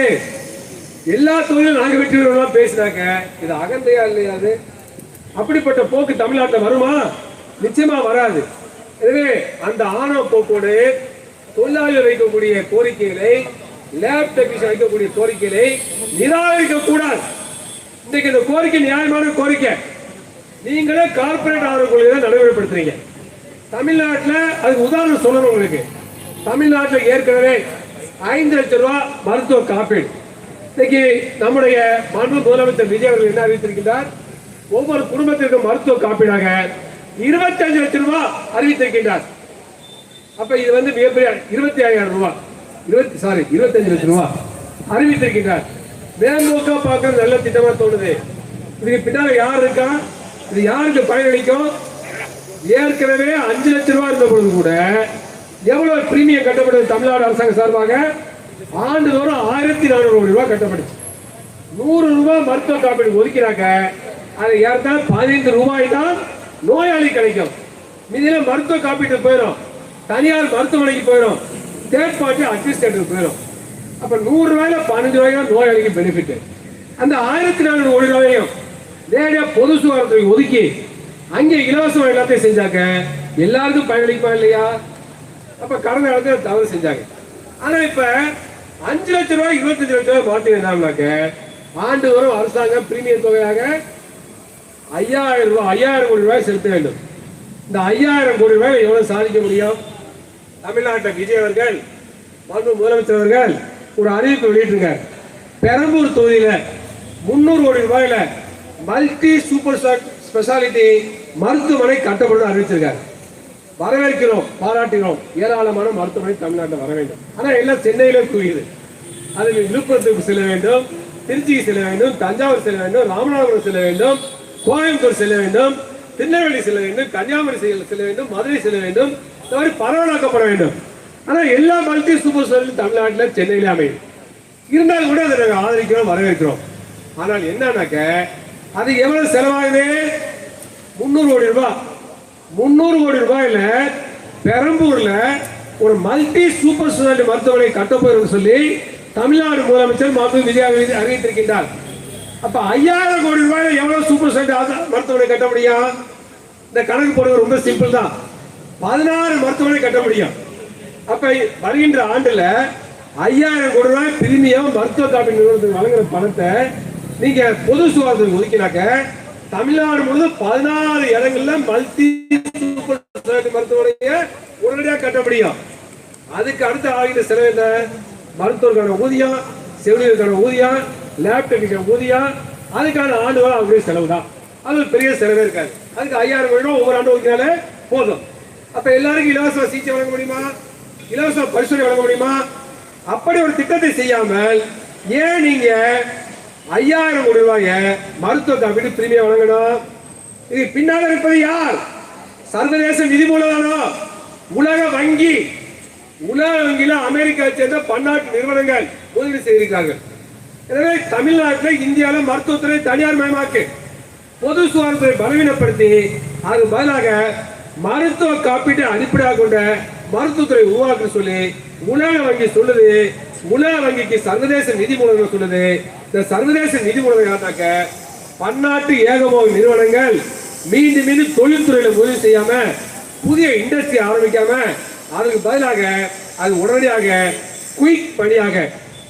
எல்லா தொழிலும் நாங்க வெற்றி பெறுவோம் பேசினாக்க இது அகந்தையா இல்லையாது? அப்படிப்பட்ட போக்கு தமிழ்நாட்டில் வருமா? நிச்சயமா வராது. எனவே அந்த ஆணவ போக்கோடு தொழிலாளர்கள் வைக்கக்கூடிய கோரிக்கைகளை, லேப் டெக்னீஷியன் வைக்கக்கூடிய கோரிக்கைகளை நிராகரிக்க கூடாது. இன்னைக்கு இந்த கோரிக்கை நியாயமான கோரிக்கை. நீங்களே கார்பரேட் ஆதரவு கொள்கையை நடைமுறைப்படுத்துறீங்க. தமிழ்நாட்டில் அதுக்கு உதாரணம் சொல்லணும் உங்களுக்கு. தமிழ்நாட்டில் ஏற்கனவே 5 லட்சம் ரூபாய் மருத்துவ காப்பீடு. இன்னைக்கு நம்முடைய மாண்பு முதலமைச்சர் விஜய் அவர்கள் என்ன அறிவித்திருக்கிறார்? ஒவ்வொரு குடும்பத்திற்கும் மருத்துவ காப்பீடாக 25 லட்சம் ரூபாய் அறிவித்திருக்கின்றார். அப்ப இது வந்து மிகப்பெரிய 25,000 ரூபாய் 25 லட்சம் ரூபாய் அறிவித்திருக்கின்றார். மேல்நோக்கா பார்க்கறது நல்ல திட்டமா தோணுது. இதுக்கு பின்னால யார் இருக்கா? இது யாருக்கு பயனளிக்கும்? ஏற்கனவே 5 லட்சம் ரூபாய் இருந்த பொழுது கூட எவ்வளவு பிரீமியம் கட்டப்படுது தமிழ்நாடு அரசாங்க சார்பாக? ஆண்டுதோறும் 1,400 கோடி ரூபாய் கட்டப்படுது. 100 ரூபாய் மருத்துவ காப்பீடு ஒதுக்கிறாங்க. அது ஏற்கனவே 15 ரூபாய் தான் நோயாளி கிடைக்கும். மீதில மருத்துவ காப்பீட்டு போயிடும், தனியார் மருத்துவமனைக்கு போயிடும், தேர்ட் பார்ட்டி அட்மினிஸ்ட்ரேட்டருக்கு போயிடும். அப்ப 100 ரூபாயில 15 ரூபாய்க்கு நோயாளிக்கு பெனிஃபிட். அந்த 1,400 கோடி ரூபாயும் நேரடியா பொது சுகாதாரத்துக்கு ஒதுக்கி அங்கே இலவசம் எல்லாத்தையும் செஞ்சாங்க. எல்லாருக்கும் பயனளிக்குமா இல்லையா? அப்ப கடந்த காலத்தில் தவறு செஞ்சாங்க. ஆனா இப்ப 5 லட்சம் ரூபாய் 25 லட்சம் ரூபாய் மாற்றி வேண்டாம்னாக்க ஆண்டுதோறும் அரசாங்கம் பிரீமியம் தொகையாக 5,000 கோடி ரூபாய் செலுத்த வேண்டும். இந்த 5,000 கோடி ரூபாய் எவ்வளவு சாதிக்க முடியும்? தமிழ்நாட்டை விஜய் அவர்கள், மாண்பு முதலமைச்சர் அவர்கள் ஒரு அறிவிப்பு வெளியிட்டிருக்கார். பெரம்பூர் தொகுதியில 300 கோடி ரூபாயில மல்டி சூப்பர் ஸ்பெஷாலிட்டி மருத்துவமனை கட்டப்படும் அறிவிச்சிருக்காரு. வரவேற்கிறோம், பாராட்டுகிறோம். ஏராளமான மருத்துவமனை தமிழ்நாட்டில் வர வேண்டும். ஆனா எல்லாம் சென்னையிலே குவியுது. அது விழுப்புரத்துக்கு செல்ல வேண்டும், திருச்சிக்கு செல்ல வேண்டும், தஞ்சாவூர் செல்ல வேண்டும், ராமநாதபுரம் செல்ல வேண்டும், கோயம்புத்தூர் செல்ல வேண்டும், திருநெல்வேலி செல்ல வேண்டும், கன்னியாகுமரி செல்ல வேண்டும், மதுரை செல்ல வேண்டும். இந்த மாதிரி பரவலாக்கப்பட வேண்டும். ஆனா எல்லா மல்டி சூப்பர் ஸ்பெஷாலிட்டி தமிழ்நாட்டில் சென்னையிலே அமையும். இருந்தாலும் கூட அதை நாங்கள் ஆதரிக்கிறோம், வரவேற்கிறோம். ஆனால் என்னன்னாக்க அது எவ்வளவு செலவாகுது? 300 கோடி ரூபாய். 300 கோடி ரூபாயில பெரம்பூர்ல ஒரு மல்டி சூப்பர் ஸ்பெஷாலிட்டி மருத்துவமனை கட்டப்போம் சொல்லி தமிழ்நாடு முதலமைச்சர் மாண்பு விஜய் அறிவித்திருக்கின்றார். அப்ப 5,000 கோடி ரூபாயில எவ்வளவு சூப்பர் ஸ்பெஷாலிட்டி மருத்துவமனை கட்ட முடியும்? இந்த கணக்கு போடுறது ரொம்ப சிம்பிள் தான். 16 மருத்துவமனை கட்ட முடியும். அப்ப வருகின்ற ஆண்டுல 5,000 கோடி ரூபாய் பிரீமியம் மருத்துவ காப்பீடு நிறுவனத்துக்கு வழங்குற பணத்தை நீங்க பொது சுகாதாரத்துக்கு ஒதுக்கினாக்க தமிழ்நாடு முழுவதும் 16 இடங்கள்ல மல்டி சூப்பர் ஸ்பெஷாலிட்டி மருத்துவமனையை உடனடியாக கட்ட முடியும். அதுக்கு அடுத்த ஆகிற செலவு என்ன? மருத்துவர்களுக்கான ஊதியம், செவிலியருக்கான ஊதியம், லேப் டெக்னீஷியன் ஊதியம், அதுக்கான ஆண்டுகள் அவருடைய செலவு தான். அது பெரிய செலவே இருக்காது. அதுக்கு 5000 கோடி ரூபாய் ஒவ்வொரு ஆண்டு ஒதுக்கினாலே போதும். அப்ப எல்லாருக்கும் இலவச சிகிச்சை வழங்க முடியுமா? இலவச பரிசோதனை வழங்க முடியுமா? அப்படி ஒரு திட்டத்தை செய்யாமல் ஏன் நீங்க 5000 கோடி ரூபாய மருத்துவ காப்பீடு பிரீமியம் வழங்கணும்? இது பின்னால இருப்பது யார்? சர்வதேச நிதி மூலதனம், உலக வங்கி. உலக வங்கியில அமெரிக்காவை சேர்ந்த பன்னாட்டு நிறுவனங்கள் முதலீடு செய்திருக்கிறார்கள். எனவே தமிழ்நாட்டில் இந்தியாவில் மருத்துவத்துறை தனியார் மயமாக்கு, பொது சுகாதாரத்தை பலவீனப்படுத்தி அது பதிலாக மருத்துவ காப்பீட்டை அடிப்படையாக கொண்ட மருத்துவத்துறை உருவாக்க சொல்லி உலக வங்கி சொல்லுது. உலக வங்கிக்கு சர்வதேச நிதி மூலதனம் சொல்லுது. இந்த சர்வதேச நிதி மூலதனம் பன்னாட்டு ஏகபோக நிறுவனங்கள் மீண்டும் மீண்டும் தொழில்துறையில முதலீடு செய்யாம புதிய இண்டஸ்ட்ரி ஆரம்பிக்காம அதுக்கு பதிலாக அது உடனடியாக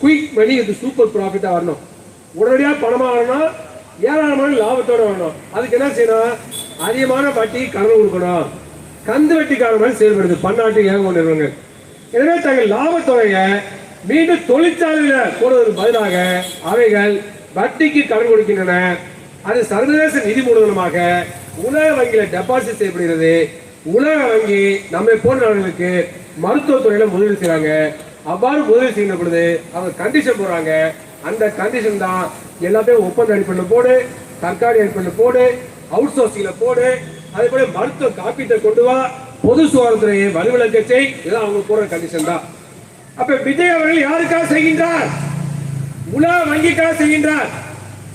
குயிக் மணி சூப்பர் ப்ராஃபிட்டா வரணும். உடனடியாக பணமா வரணும், ஏராளமான லாபத்தோட வரணும். அதுக்கு என்ன செய்யணும்? அதிகமான வட்டி கடன் கொடுக்கணும். கந்து வட்டிக்கார மாதிரி செயல்படுது பன்னாட்டு ஏகபோக நிறுவனங்கள். எனவே தங்கள் லாபத்தொகையை மீண்டும் தொழிற்சாலையில போடுவதற்கு பதிலாக அவைகள் வட்டிக்கு கடன் கொடுக்கின்றன. அது சர்வதேச நிதி மூலதனமாக உலக வங்கியில டெபாசிட் செய்யப்படுகிறது. உலக வங்கி நம்மை போன்ற நாடுகளுக்கு மருத்துவத்துறையில முதலீடு செய்யறாங்க. அவ்வாறு முதலீடு செய்கிற பொழுது அவங்க கண்டிஷன் போடுறாங்க. அந்த கண்டிஷன் தான் எல்லாத்தையும் ஒப்பந்த அடிப்படையில் போடு, தற்காலிக அடிப்படையில் போடு, அவுட் சோர்சிங்ல போடு, அதே போல மருத்துவ காப்பீட்டை கொண்டு வா, பொது சுகாதாரத்துறையை வலுவிழக்க செய். இதெல்லாம் அவங்க போடுற கண்டிஷன் தான். அப்ப விஜய் அவர்கள் யாருக்காக செய்கின்றார்? உலக வங்கிக்காக செய்கின்றார்,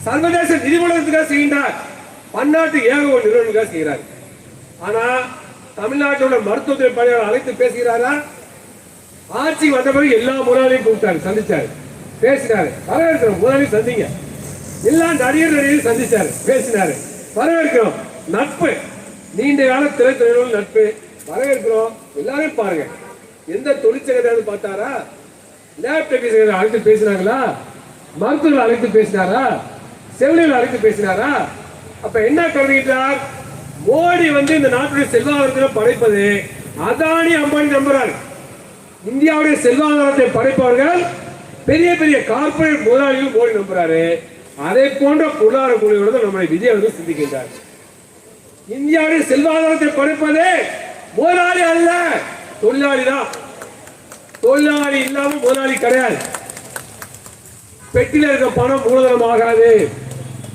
சர்வதேச நிதி மூலதனத்துக்காக செய்கின்றார், பன்னாட்டு ஏகபோக நிறுவனங்களுக்காக செய்கிறார். ஆனா தமிழ்நாட்டோட மருத்துவத்துறை பணியாளர் அழைத்து பேசுகிறாரா? ஆட்சி வந்த பிறகு எல்லா முதலாளியும் கூப்பிட்டாரு, சந்திச்சாரு, பேசினாரு. வரவேற்கிறோம், முதலாளி சந்திங்க. எல்லா நடிகர்களையும் சந்திச்சாரு, பேசினாரு. வரவேற்கிறோம், நட்பு, நீண்ட கால திரைத்துறையோடு நட்பு, வரவேற்கிறோம். எல்லாரும் பாருங்க, எந்த தொழிற்சங்கத்தை பார்த்தாரா? லேப் டெக்னீஷியன் அழைத்து பேசினாங்களா? மருத்துவர்கள் அழைத்து பேசினாரா? செவிலியர்கள் அழைத்து பேசினாரா? அப்ப என்ன கருதுகிறார்? மோடி இந்த நாட்டுடைய செல்வாதாரத்தை படைப்பது அதானி அம்பானி நம்புறார். இந்தியாவுடைய செல்வாதாரத்தை படைப்பவர்கள் பெரிய பெரிய கார்பரேட் முதலாளிகள் மோடி நம்புறாரு. அதை போன்ற பொருளாதார குழுவோடு நம்முடைய விஜய் வந்து சிந்திக்கின்றார். இந்தியாவுடைய செல்வாதாரத்தை படைப்பதே முதலாளி அல்ல, தொழிலாளி தான். தொழிலாளி இல்லாம முதலாளி கிடையாது. பெட்டியில் இருக்க பணம் மூலதனம் ஆகாது,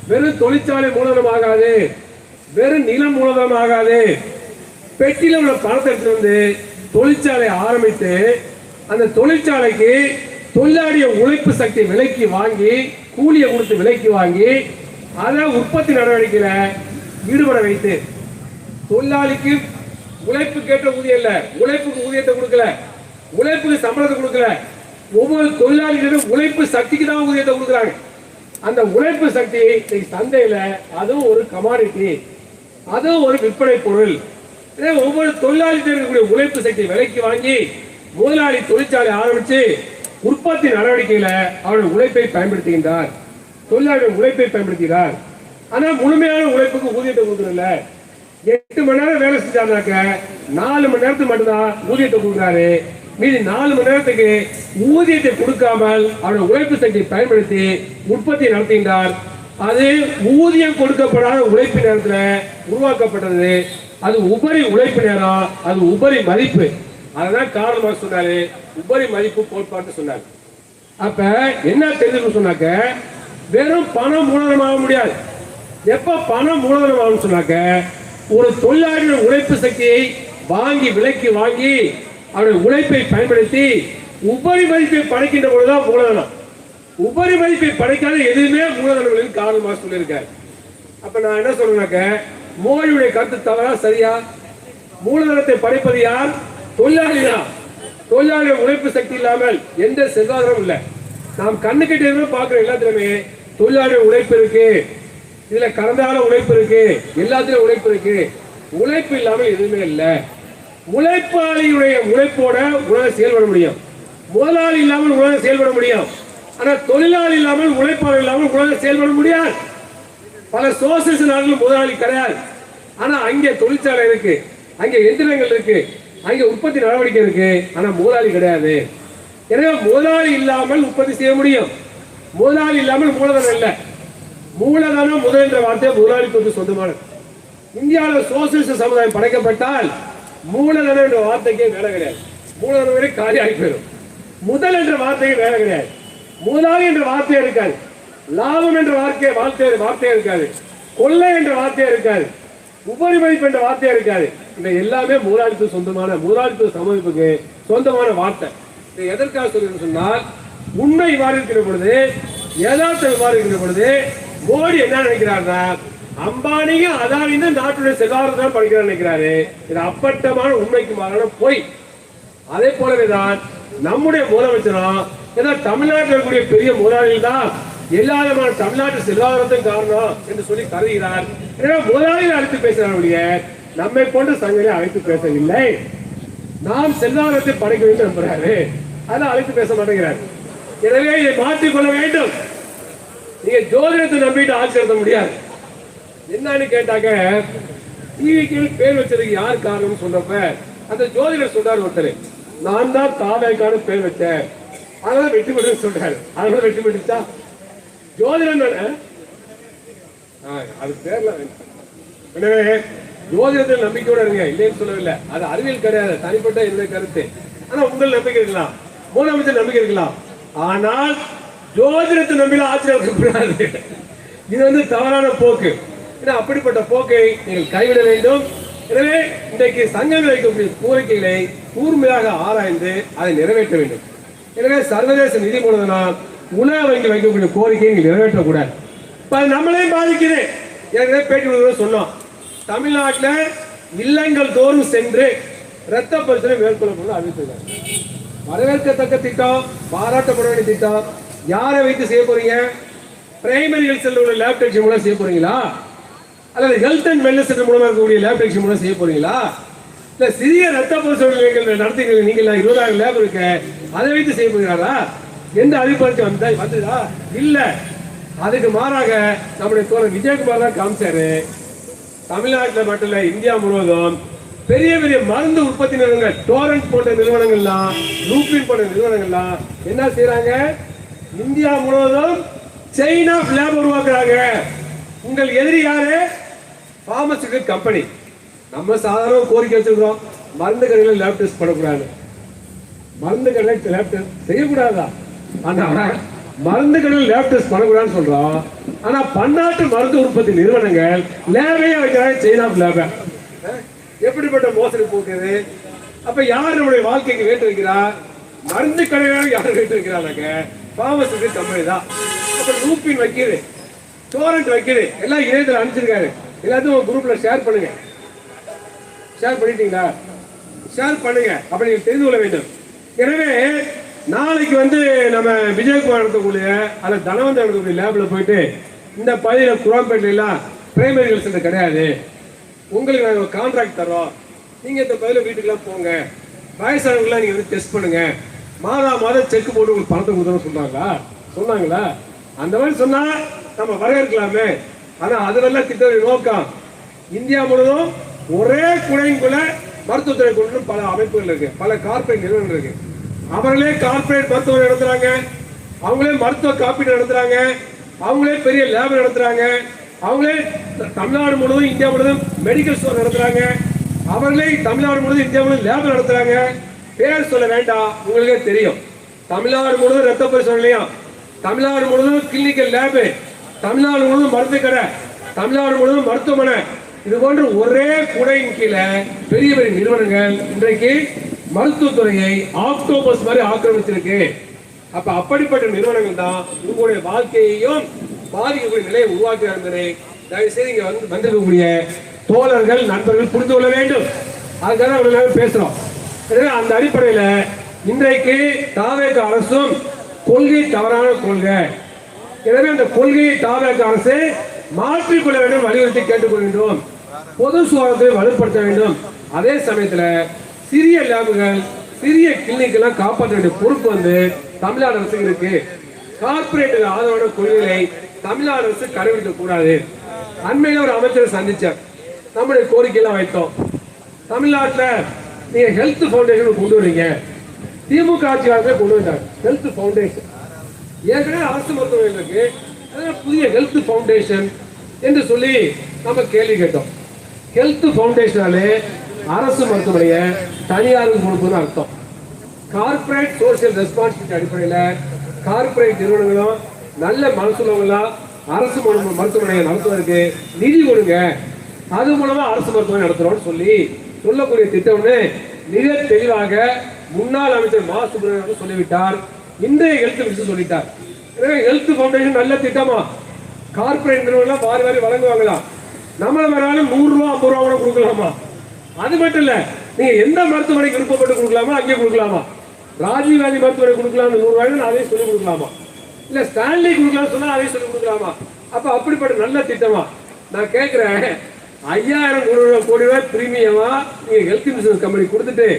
வெறும் தொழிற்சாலை மூலதனம் ஆகாது, வெறும் நிலம் மூலதனம் ஆகாது. பெட்டியில் உள்ள பணத்தை எடுத்து வந்து தொழிற்சாலை ஆரம்பித்து அந்த தொழிற்சாலைக்கு தொழிலாளிய உழைப்பு சக்தி விலைக்கு வாங்கி, கூலியை கொடுத்து விலைக்கு வாங்கி அதை உற்பத்தி நடவடிக்கையில ஈடுபட வைத்து, தொழிலாளிக்கு உழைப்பு கேட்ட ஊதியம் இல்ல, உழைப்புக்கு ஊதியத்தை கொடுக்கல, உழைப்புக்கு சம்பளத்தை கொடுக்கல, ஒவ்வொரு தொழிலாளிகளும் உழைப்பு சக்திக்கு தான் ஊதியத்தை கொடுக்குறாங்க. அந்த உழைப்பு சக்தி சந்தையில அதுவும் ஒரு கமாடிட்டி, அதுவும் ஒரு விற்பனை பொருள். ஒவ்வொரு தொழிலாளிகளும் இருக்கக்கூடிய உழைப்பு சக்தி விலைக்கு வாங்கி முதலாளி தொழிற்சாலை ஆரம்பிச்சு உற்பத்தி நடவடிக்கையில அவருடைய உழைப்பை பயன்படுத்துகின்றார், தொழிலாளர்கள் உழைப்பை பயன்படுத்துகிறார். ஆனா முழுமையான உழைப்புக்கு ஊதியத்தை கொடுக்கல. 8 மணி நேரம் வேலை செஞ்சாங்க, 4 மணி நேரத்துக்கு மட்டும்தான் ஊதியத்தை கொடுக்குறாரு. மீதி 4 மணி நேரத்துக்கு ஊதியத்தை கொடுக்காமல் அவருடைய உழைப்பு சக்தியை பயன்படுத்தி உற்பத்தி நடத்துகின்றார். அது ஊதியம் கொடுக்கப்படாத உழைப்பு நேரத்தில் உருவாக்கப்பட்டது. அது உபரி உழைப்பு நேரம், அது உபரி மதிப்பு. அதுதான் காரணமாக சொன்னாரு, உபரி மதிப்பு கோட்பாட்டு சொன்னார். அப்ப என்ன தெரிஞ்சு சொன்னாக்க, வெறும் பணம் மூலதனமாக முடியாது. எப்ப பணம் மூலதனமாகும் சொன்னாக்க, ஒரு தொழிலாளியின் உழைப்பு சக்தியை வாங்கி விலைக்கு வாங்கி அவருடைய உழைப்பை பயன்படுத்தி உபரி மதிப்பை படைக்கின்ற பொழுதுதான் மூலதனம். உபரி மதிப்பை படைக்காத எதுவுமே மூலதனங்களின் காரணமாக சொல்லியிருக்காரு. அப்ப நான் என்ன சொல்றேன்னாக்க, மோடியுடைய கருத்து தவறா சரியா? மூலதனத்தை படைப்பது யார்? தொழிலாளி தான். தொழிலாளிகள் உழைப்பு சக்தி இல்லாமல் எந்த செல்வாதாரமும் இல்லை. நாம் கண்ணு கட்டி பார்க்கிற எல்லாத்திலுமே தொழிலாளிகள் உழைப்பு இருக்கு, இதுல கடந்தால உழைப்பு இருக்கு, எல்லாத்திலும் உழைப்பு இருக்கு. உழைப்பு இல்லாமல் எதுவுமே இல்லை. உழைப்பாளியுடைய உழைப்போட உலகம் செயல்பட முடியும், முதலாளி இல்லாமல் உலகம் செயல்பட முடியும். ஆனா தொழிலாளி இல்லாமல் உழைப்பாளர் இல்லாமல் உலகம் செயல்பட முடியாது. பல சோசியலிச நாடுகள் முதலாளி கிடையாது. ஆனா அங்கே தொழிற்சாலை இருக்கு, அங்கே எந்திரங்கள் இருக்கு, அங்கே உற்பத்தி நடவடிக்கை இருக்கு. ஆனா முதலாளி கிடையாது. எனவே முதலாளி இல்லாமல் உற்பத்தி செய்ய முடியும், முதலாளி இல்லாமல் மூலதனம் இல்லை. மூலதனம் முதல் என்ற வார்த்தை முதலாளித்துவத்துக்கு சொந்தமானது. இந்தியாவில் சோசியலிச சமுதாயம் படைக்கப்பட்டால் மூலதனம் என்ற வார்த்தைக்கே வேலை கிடையாது. மூலதனம் வரை காலி ஆகி போயிடும். முதல் என்ற வார்த்தைக்கு வேலை கிடையாது. முதலாளி என்ற வார்த்தையே இருக்காது. லாபம் என்ற வார்த்தையே இருக்காது. கொள்ளை என்ற வார்த்தையே இருக்காது. உபரிமதிப்பு என்ற வார்த்தையே இருக்காது. இந்த எல்லாமே முதலாளித்துவ சொந்தமான முதலாளித்துவ சமூகத்துக்கு சொந்தமான வார்த்தை. இதை எதற்காக சொல்லுன்னு சொன்னால், உண்மை இவ்வாறு இருக்கிற பொழுது, யதார்த்தம் இவ்வாறு இருக்கிற பொழுது மோடி என்ன நினைக்கிறாருன்னா, அம்பானியும் அதானியும் நாட்டுடைய செல்வாக்கு தான் படிக்கிறார் நினைக்கிறாரு. இது அப்பட்டமான உண்மைக்கு மாறான பொய். அதே போலவேதான் நம்முடைய முதலமைச்சரும் ஏன்னா தமிழ்நாட்டில் இருக்கக்கூடிய பெரிய முதலாளிகள் தான் எல்லா விதமான தமிழ்நாட்டு செல்வாதாரத்தின் காரணம் என்று சொல்லி கருதுகிறார். எனவே முதலாளிகள் அழைத்து பேசுகிறார், நம்மை போன்ற சங்கங்களை அழைத்து பேசவில்லை. நாம் செல்வாதாரத்தை படைக்க வேண்டும் நம்புறாரு, அதை அழைத்து பேச மாட்டேங்கிறார். எனவே இதை மாற்றிக்கொள்ள வேண்டும். நீங்க ஜோதிடத்தை நம்பிட்டு ஆட்சி நடத்த முடியாது. என்னன்னு கேட்டாக்க, டிவிக்கு பேர் வச்சதுக்கு யார் காரணம் சொல்றப்ப அந்த ஜோதிடர் சொல்றாரு, ஒருத்தர் நான் தான் தாவேக்கான பேர் வச்சேன், அதனால வெற்றி பெற்று சொல்றாரு. அதனால வெற்றி பெற்றுச்சா ஜோதிடம் தானே, அது பேர்ல. எனவே ஜோதிடத்தில் நம்பிக்கையோட இருங்க, இல்லைன்னு சொல்லவில்லை. அது அறிவியல் கிடையாது, தனிப்பட்ட என்னுடைய கருத்து. ஆனா உங்கள் நம்பிக்கை இருக்கலாம், முதலமைச்சர் நம்பிக்கை இருக்கலாம். ஆனால் ஜோதிடத்தை நம்பில ஆட்சி நடக்கக்கூடாது. இது வந்து தவறான போக்கு. அப்படிப்பட்ட போக்கை நீங்கள் கைவிட வேண்டும். எனவே இன்றைக்கு சங்கங்கள் வைக்கக்கூடிய கோரிக்கைகளை கூர்மையாக ஆராய்ந்து அதை நிறைவேற்ற வேண்டும். எனவே சர்வதேச நிதி மூலதனம், உலக வங்கி வைக்கக்கூடிய கோரிக்கையை நீங்கள் நிறைவேற்றக்கூடாது. இப்ப நம்மளையும் பாதிக்குது. ஏற்கனவே பேட்டி சொன்னோம், தமிழ்நாட்டில் இல்லங்கள் தோறும் சென்று இரத்த பரிசோதனை மேற்கொள்ளப்படும் அறிவித்திருக்காங்க. வரவேற்கத்தக்க திட்டம், பாராட்டப்பட வேண்டிய திட்டம். யாரை வைத்து செய்ய போறீங்க? பிரைமரி ஹெல்த் சென்டர் உள்ள லேப் டெக்னீஷியன் மூலம் செய்ய போறீங்களா, அல்லது ஹெல்த் அண்ட் வெல்னஸ் சென்டர் மூலமா இருக்கக்கூடிய லேப் டெக்னீஷியன் மூலம் செய்ய போறீங்களா, இல்ல சிறிய ரத்த பரிசோதனை நடத்துகிறீங்க நீங்க 20,000 லேப் இருக்கு, அதை வைத்து செய்ய போகிறாரா? எந்த அபிப்பிராயத்தை வந்ததா? இல்ல. அதுக்கு மாறாக நம்முடைய தோழர் விஜயகுமார் தான் காமிச்சாரு. தமிழ்நாட்டில் மட்டும் இல்ல, இந்தியா முழுவதும் பெரிய பெரிய மருந்து உற்பத்தி நிறுவனங்கள், டோரண்ட் போன்ற நிறுவனங்கள்லாம், லூபின் போன்ற நிறுவனங்கள்லாம் என்ன செய்யறாங்க? இந்தியா முழுவதும் செயின் ஆஃப் லேப் உருவாக்குறாங்க. உங்கள் எதிரி யாரு? Pharmaceutical company. நம்ம சாதாரண கோரிக்கை வச்சிருக்கிறோம், மருந்து கடையில் லேப் டெஸ்ட் பண்ணக்கூடாது. மருந்து கடையில் லேப் டெஸ்ட் செய்யக்கூடாதா? ஆனா மருந்து கடையில் லேப் டெஸ்ட் பண்ணக்கூடாதுன்னு சொல்றோம். ஆனா பன்னாட்டு மருந்து உற்பத்தி நிறுவனங்கள் லேபையே வைக்கிறாங்க, செயின் ஆஃப் லேப. எப்படிப்பட்ட மோசடி போக்குது? அப்ப யார் நம்முடைய வாழ்க்கைக்கு வேட்டு வைக்கிறார்? மருந்து கடையில் யார் வேட்டு வைக்கிறாங்க? பார்மசூட்டிக்கல் கம்பெனி தான். அப்ப லூபின் வைக்கிறது, டோரண்ட் வைக்கிறது, எல்லாம் இணையத்தில் அனுப்பிச்சிருக்காரு. எல்லாத்தையும் குரூப்ல ஷேர் பண்ணுங்க. ஷேர் பண்ணிட்டீங்களா? ஷேர் பண்ணுங்க, அப்ப நீங்க தெரிந்து கொள்ள வேண்டும். எனவே நாளைக்கு வந்து நம்ம விஜயகுமார் நடத்தக்கூடிய அல்லது தனவந்தர் நடத்தக்கூடிய லேப்ல போயிட்டு, இந்த பகுதியில் குரோம்பேட்டில எல்லாம் பிரைமரி ஹெல்த் சென்டர் கிடையாது, உங்களுக்கு நாங்கள் கான்ட்ராக்ட் தரோம், நீங்க இந்த பகுதியில் வீட்டுக்கெல்லாம் போங்க, வயசானவங்களாம் நீங்க வந்து டெஸ்ட் பண்ணுங்க, மாதம் செக் போட்டு உங்களுக்கு பணத்தை கொடுத்தோம்னு சொன்னாங்களா? அந்த மாதிரி சொன்னா நம்ம வரவேற்கலாமே. ஆனா அதுவெல்லாம் திட்டத்தின் நோக்கம் இந்தியா முழுவதும் ஒரே குடைக்குள்ள மருத்துவத்துறை கொண்டு பல அமைப்புகள் இருக்கு, பல கார்பரேட் நிறுவனங்கள் இருக்கு. அவர்களே கார்பரேட் மருத்துவம் நடத்துறாங்க, அவங்களே மருத்துவ காப்பீடு நடத்துறாங்க, அவங்களே பெரிய லேப் நடத்துறாங்க, அவங்களே தமிழ்நாடு முழுவதும் இந்தியா முழுவதும் மெடிக்கல் ஸ்டோர் நடத்துறாங்க, அவர்களே தமிழ்நாடு முழுவதும் இந்தியா முழுவதும் லேப் நடத்துறாங்க. பேர் சொல்ல வேண்டாம், உங்களுக்கே தெரியும். தமிழ்நாடு முழுவதும் ரத்த பரிசோதனையும், தமிழ்நாடு முழுவதும் கிளினிக்கல் லேபு, தமிழ்நாடு முழுவதும் மருந்து கடை, தமிழ்நாடு முழுவதும் மருத்துவமனை, இது போன்ற ஒரே குடையின் கீழே பெரிய பெரிய நிறுவனங்கள் இன்றைக்கு மருத்துவத்துறையை ஆக்டோபஸ் மாதிரி ஆக்கிரமிச்சிருக்கு. அப்ப அப்படிப்பட்ட நிறுவனங்கள் தான் உங்களுடைய வாழ்க்கையையும் பாதிக்கக்கூடிய நிலையை உருவாக்குகிறார் என்பதை தயவுசெய்து இங்க வந்திருக்கக்கூடிய தோழர்கள், நண்பர்கள் புரிந்து கொள்ள வேண்டும். அதுக்காக அவர்கள் பேசுறோம். எனவே அந்த அடிப்படையில் இன்றைக்கு தாவேக அரசும் கொள்கை தவறான கொள்கை. எனவே அந்த கொள்கையை தாவேக அரசு மாற்றிக்கொள்ள வேண்டும், வலியுறுத்தி கேட்டுக்கொள்கின்றோம். பொது சுகாதாரத்தை வலுப்படுத்த வேண்டும். அதே சமயத்தில் சிறிய லேபுகள், சிறிய கிளினிக் எல்லாம் காப்பாற்ற வேண்டிய பொறுப்பு வந்து தமிழ்நாடு அரசு இருக்கு. கார்பரேட் ஆதரவான கொள்கைகளை தமிழ்நாடு அரசு கடைபிடிக்க கூடாது. அண்மையில ஒரு அமைச்சரை சந்திச்சார், நம்முடைய கோரிக்கையெல்லாம் வைத்தோம். தமிழ்நாட்டில் நீங்க ஹெல்த் பவுண்டேஷன் கொண்டு வரீங்க, திமுக ஆட்சி காலத்தில் கொண்டு வந்தார் ஹெல்த் பவுண்டேஷன். ஏற்கனவே அரசு மருத்துவமனை இருக்கு, புதிய ஹெல்த் ஃபவுண்டேஷன் என்று சொல்லி நம்ம கேள்வி கேட்டோம். ஹெல்த் ஃபவுண்டேஷனாலே அரசு மருத்துவமனையை தனியாருக்கு கொடுக்கணும்னு அர்த்தம். கார்பரேட் சோசியல் ரெஸ்பான்சிபிலிட்டி அடிப்படையில் கார்பரேட் நிறுவனங்களும் நல்ல மனசுள்ளவங்களா அரசு மருத்துவமனையை நடத்துவதற்கு நிதி கொடுங்க, அது மூலமா அரசு மருத்துவமனை நடத்துறோம்னு சொல்லக்கூடிய திட்டம்னு மிக தெளிவாக முன்னாள் அமைச்சர் மா சுப்பிரமணியன் சொல்லிவிட்டார். இன்றைய ஹெல்த் மினிஸ்டர் சொல்லிட்டார். எனவே ஹெல்த் ஃபவுண்டேஷன் நல்ல திட்டமா, கார்பரேட் நிறுவனம் வாரி வாரி வழங்குவாங்களா, நம்மள வேணாலும் 100 ரூபா 50 ரூபா கூட கொடுக்கலாமா? அது மட்டும் இல்ல, நீங்க எந்த மருத்துவமனைக்கு விருப்பப்பட்டு கொடுக்கலாமா அங்கே கொடுக்கலாமா? ராஜீவ் காந்தி மருத்துவமனை கொடுக்கலாம் 100 ரூபாய்னு அதே சொல்லி கொடுக்கலாமா? இல்ல ஸ்டான்லி கொடுக்கலாம் சொன்னா அதே சொல்லி கொடுக்கலாமா? அப்ப அப்படிப்பட்ட நல்ல திட்டமா? நான் கேட்கிறேன், 5000 கோடி ரூபாய் பிரீமியமா நீங்க ஹெல்த் இன்சூரன்ஸ் கம்பெனி கொடுத்துட்டு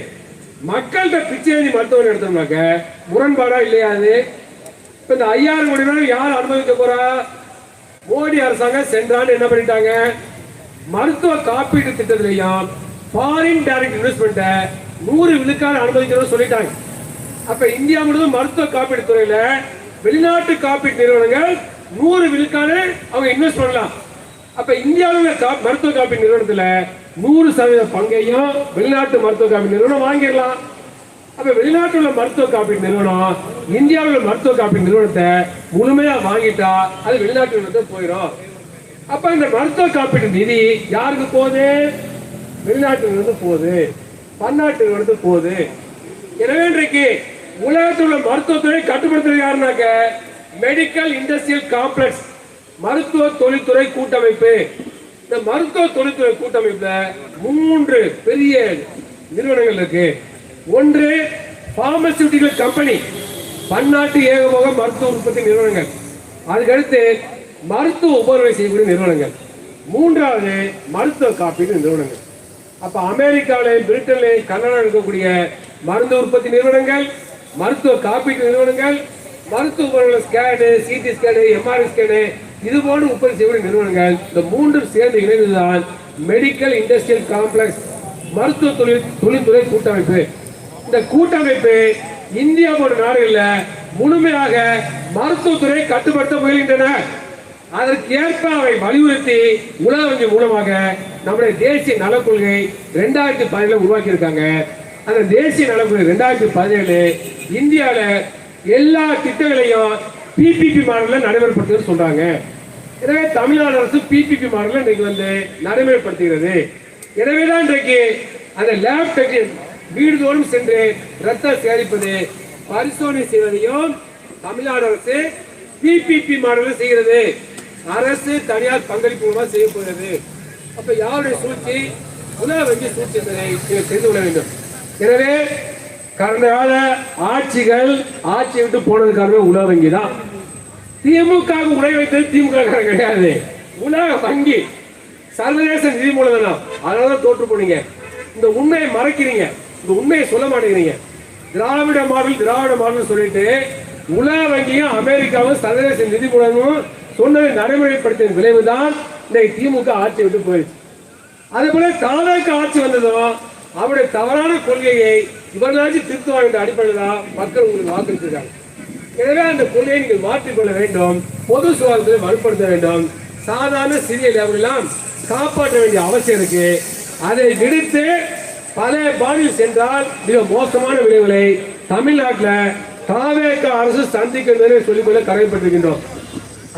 மக்கள்கிட்ட பிச்சை மருத்துவமனை எடுத்தோம்னாக்க முரண்பாடா இல்லையா? அது இப்ப இந்த 5000 கோடி ரூபாய் யார் அனுபவிக்க போறா? மோடி அரசாங்கம் சென்றான்னு என்ன பண்ணிட்டாங்க, மருத்துவ காப்பீட்டு திட்டத்திலையும் ஃபாரின் டைரக்ட் இன்வெஸ்ட்மெண்ட் 100 விழுக்காடு அனுமதிக்கணும்னு சொல்லிட்டாங்க. அப்ப இந்தியா முழுவதும் மருத்துவ காப்பீடு துறையில வெளிநாட்டு காப்பீட்டு நிறுவனங்கள் 100 விழுக்காடு அவங்க இன்வெஸ்ட் பண்ணலாம். அப்ப இந்தியாவில் மருத்துவ காப்பீடு நிறுவனத்துல 100% பங்கையும் வெளிநாட்டு மருத்துவ காப்பீடு நிறுவனம் வாங்கிடலாம். அப்ப வெளிநாட்டுல உள்ள மருத்துவ காப்பீடு நிறுவனம் இந்தியாவில் உள்ள மருத்துவ காப்பீடு நிறுவனத்தை முழுமையா வாங்கிட்டா அது வெளிநாட்டு நிறுவனத்தை போயிடும். அப்ப இந்த மருத்துவ காப்பீட்டு நிதி யாருக்கு போகுது? வெளிநாட்டு நிறுவனத்துக்கு போகுது, பன்னாட்டு நிறுவனத்துக்கு போகுது. எனவே இன்றைக்கு உலகத்தில் உள்ள மருத்துவத்துறை கட்டுப்படுத்துறது யாருனாக்க மெடிக்கல் இண்டஸ்ட்ரியல் காம்ப்ளெக்ஸ், மருத்துவ தொழில்துறை கூட்டமைப்பு. இந்த மருத்துவ தொழில்துறை கூட்டமைப்புல 3 பெரிய நிறுவனங்கள் இருக்கு. ஒன்று பார்மசூட்டிக்கல் கம்பெனி, பன்னாட்டு ஏகபோக மருத்துவ உற்பத்தி நிறுவனங்கள். அதுக்கடுத்து மருத்துவ உபகரணை செய்யக்கூடிய நிறுவனங்கள். 3வது மருத்துவ காப்பீடு நிறுவனங்கள். அப்ப அமெரிக்காவிலையும் பிரிட்டன்லையும் கனடாவில் இருக்கக்கூடிய மருந்து உற்பத்தி நிறுவனங்கள், மருத்துவ காப்பீட்டு நிறுவனங்கள், மருத்துவ உபகரண scan, CT scan, MRI scan, இது போன்று உற்பத்தி செய்யக்கூடிய நிறுவனங்கள். இந்த 3 சேர்ந்து இணைந்துதான் மெடிக்கல் இண்டஸ்ட்ரியல் காம்ப்ளெக்ஸ், மருத்துவ தொழில்துறை கூட்டமைப்பு. இந்த கூட்டமைப்பு இந்தியா போன்ற நாடுகளில் முழுமையாக மருத்துவத்துறை கட்டுப்படுத்த முயல்கின்றன. அதற்கு ஏற்ப அவை வலியுறுத்தி உலக வங்கி மூலமாக நம்முடைய தேசிய நலக் கொள்கை 2017 உருவாக்கி இருக்காங்க. அந்த தேசிய நலக் கொள்கை 2017 இந்தியாவில் எல்லா திட்டங்களையும் பிபிபி மாடலில் நடைமுறைப்படுத்த சொல்றாங்க. எனவே தமிழ்நாடு அரசு பிபிபி மாடலில் இன்றைக்கு நடைமுறைப்படுத்துகிறது. எனவேதான் இன்றைக்கு அந்த லேப் டெக்னீஷியன் வீடுதோறும் சென்று ரத்தம் சேகரிப்பது, பரிசோதனை செய்வதையும் தமிழ்நாடு அரசு பிபிபி மாடலில் செய்கிறது. அரசு தனியார் பங்களிப்பு மூலமாக செய்யப்படுகிறது. அப்ப யாருடைய சூழ்ச்சி? உலக வங்கி சூழ்ச்சி என்பதை தெரிந்து கொள்ள வேண்டும். எனவே கடந்த கால ஆட்சிகள் ஆட்சியை விட்டு போனதுக்காகவே உலக வங்கி தான். திமுக உடை வைத்தது திமுக கிடையாது, உலக வங்கி சர்வதேச நிதி மூலதனம். அதனாலதான் தோற்று போனீங்க. இந்த உண்மையை மறைக்கிறீங்க, இந்த உண்மையை சொல்ல மாட்டேங்கிறீங்க. திராவிட மாடல் சொல்லிட்டு உலக வங்கியும் அமெரிக்காவும் சர்வதேச நிதி மூலமும் சொன்னதை நடைமுறைப்படுத்திய விளைவுதான் இன்னைக்கு திமுக ஆட்சி விட்டு போயிடுச்சு. அதே போல தானாக ஆட்சி வந்ததும் அவருடைய தவறான கொள்கையை இவர்களாச்சும் திருத்துவாங்க என்ற அடிப்படையில் தான் மக்கள் உங்களுக்கு வாக்களித்திருக்காங்க. எனவே அந்த கொள்கையை நீங்கள் மாற்றிக்கொள்ள வேண்டும், பொது சுகாதாரத்தை வலுப்படுத்த வேண்டும், சாதாரண சிறிய லேபரெல்லாம் காப்பாற்ற வேண்டிய அவசியம் இருக்கு. அதை விடுத்து பல பாணியில் சென்றால் மிக மோசமான விளைவுகளை தமிழ்நாட்டில் தாவேக அரசு சந்திக்கின்றதை சொல்லிக்கொள்ள கடமைப்பட்டிருக்கின்றோம்.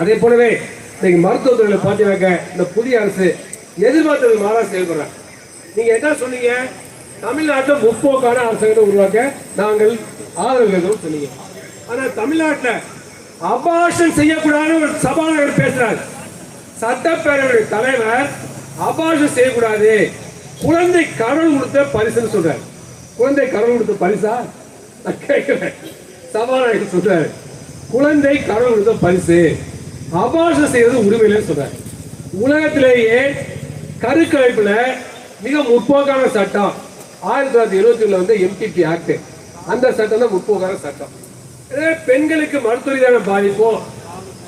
அதே போலவே இன்னைக்கு மருத்துவத்துறையில பார்த்தீங்கன்னாக்க இந்த புதிய அரசு எதிர்பார்த்தது மாறாக செயல்படுறாங்க. நீங்க என்ன சொன்னீங்க? தமிழ்நாட்டில் முற்போக்கான அரசாங்கத்தை உருவாக்க நாங்கள் ஆதரவு கேட்கிறோம் சொன்னீங்க. ஆனா தமிழ்நாட்டில் அபார்ஷன் செய்யக்கூடாது ஒரு சபாநாயகர் பேசுறாரு. சட்டப்பேரவை தலைவர் அபார்ஷன் செய்யக்கூடாது, குழந்தை கடவுள் கொடுத்த பரிசுன்னு சொல்றாரு. குழந்தை கடவுள் கொடுத்த பரிசா? நான் கேட்கிறேன். சபாநாயகர் சொல்றாரு குழந்தை கடவுள் கொடுத்த பரிசு, அபார்ஷன் செய்யறது உரிமையில சொல்றாரு. உலகத்திலேயே கருக்கலைப்புல மிக முற்போக்கான சட்டம் 1977 எம்டிபி ஆக்ட். அந்த சட்டம் தான் முற்போக்கான சட்டம். பெண்களுக்கு மருத்துவ ரீதியான பாதிப்போ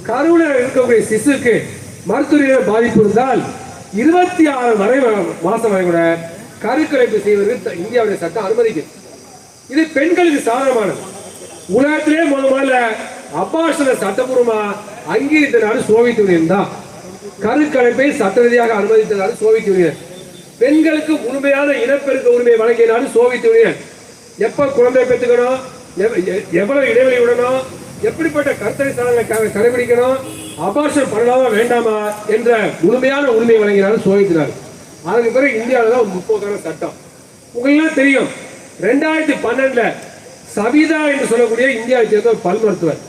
கருவுல இருக்கக்கூடிய சிசுக்கு மருத்துவ ரீதியான பாதிப்பு இருந்தால் 26 மாசம் வரை கூட கருக்கலைப்பு செய்வதற்கு இந்தியாவுடைய சட்டம் அனுமதிக்குது. இது பெண்களுக்கு சாதகமானது. உலகத்திலே முதல்ல அபார்ஷனை சட்டப்பூர்வமா அங்கீகரித்த நாடு சோவியத் யூனியன் தான். கருக்கலைப்பை சட்ட ரீதியாக அனுமதித்த நாடு சோவியத் யூனியன். பெண்களுக்கு முழுமையான இனப்பெருக்க உரிமை வழங்கிய நாடு சோவியத் யூனியன். எப்ப குழந்தை பெற்றுக்கணும், எவ்வளவு இடைவெளி விடணும், எப்படிப்பட்ட கருத்தடை சாதனை கடைபிடிக்கணும், அபார்ஷன் பண்ணலாமா வேண்டாமா என்ற முழுமையான உரிமை வழங்கிய நாடு சோவியத் நாடு. அதுக்கு பிறகு இந்தியாவில் தான் முற்போக்கான சட்டம். உங்களுக்கு தெரியும், 2012 சவிதா என்று சொல்லக்கூடிய இந்தியாவை சேர்ந்த ஒரு பல் மருத்துவர்,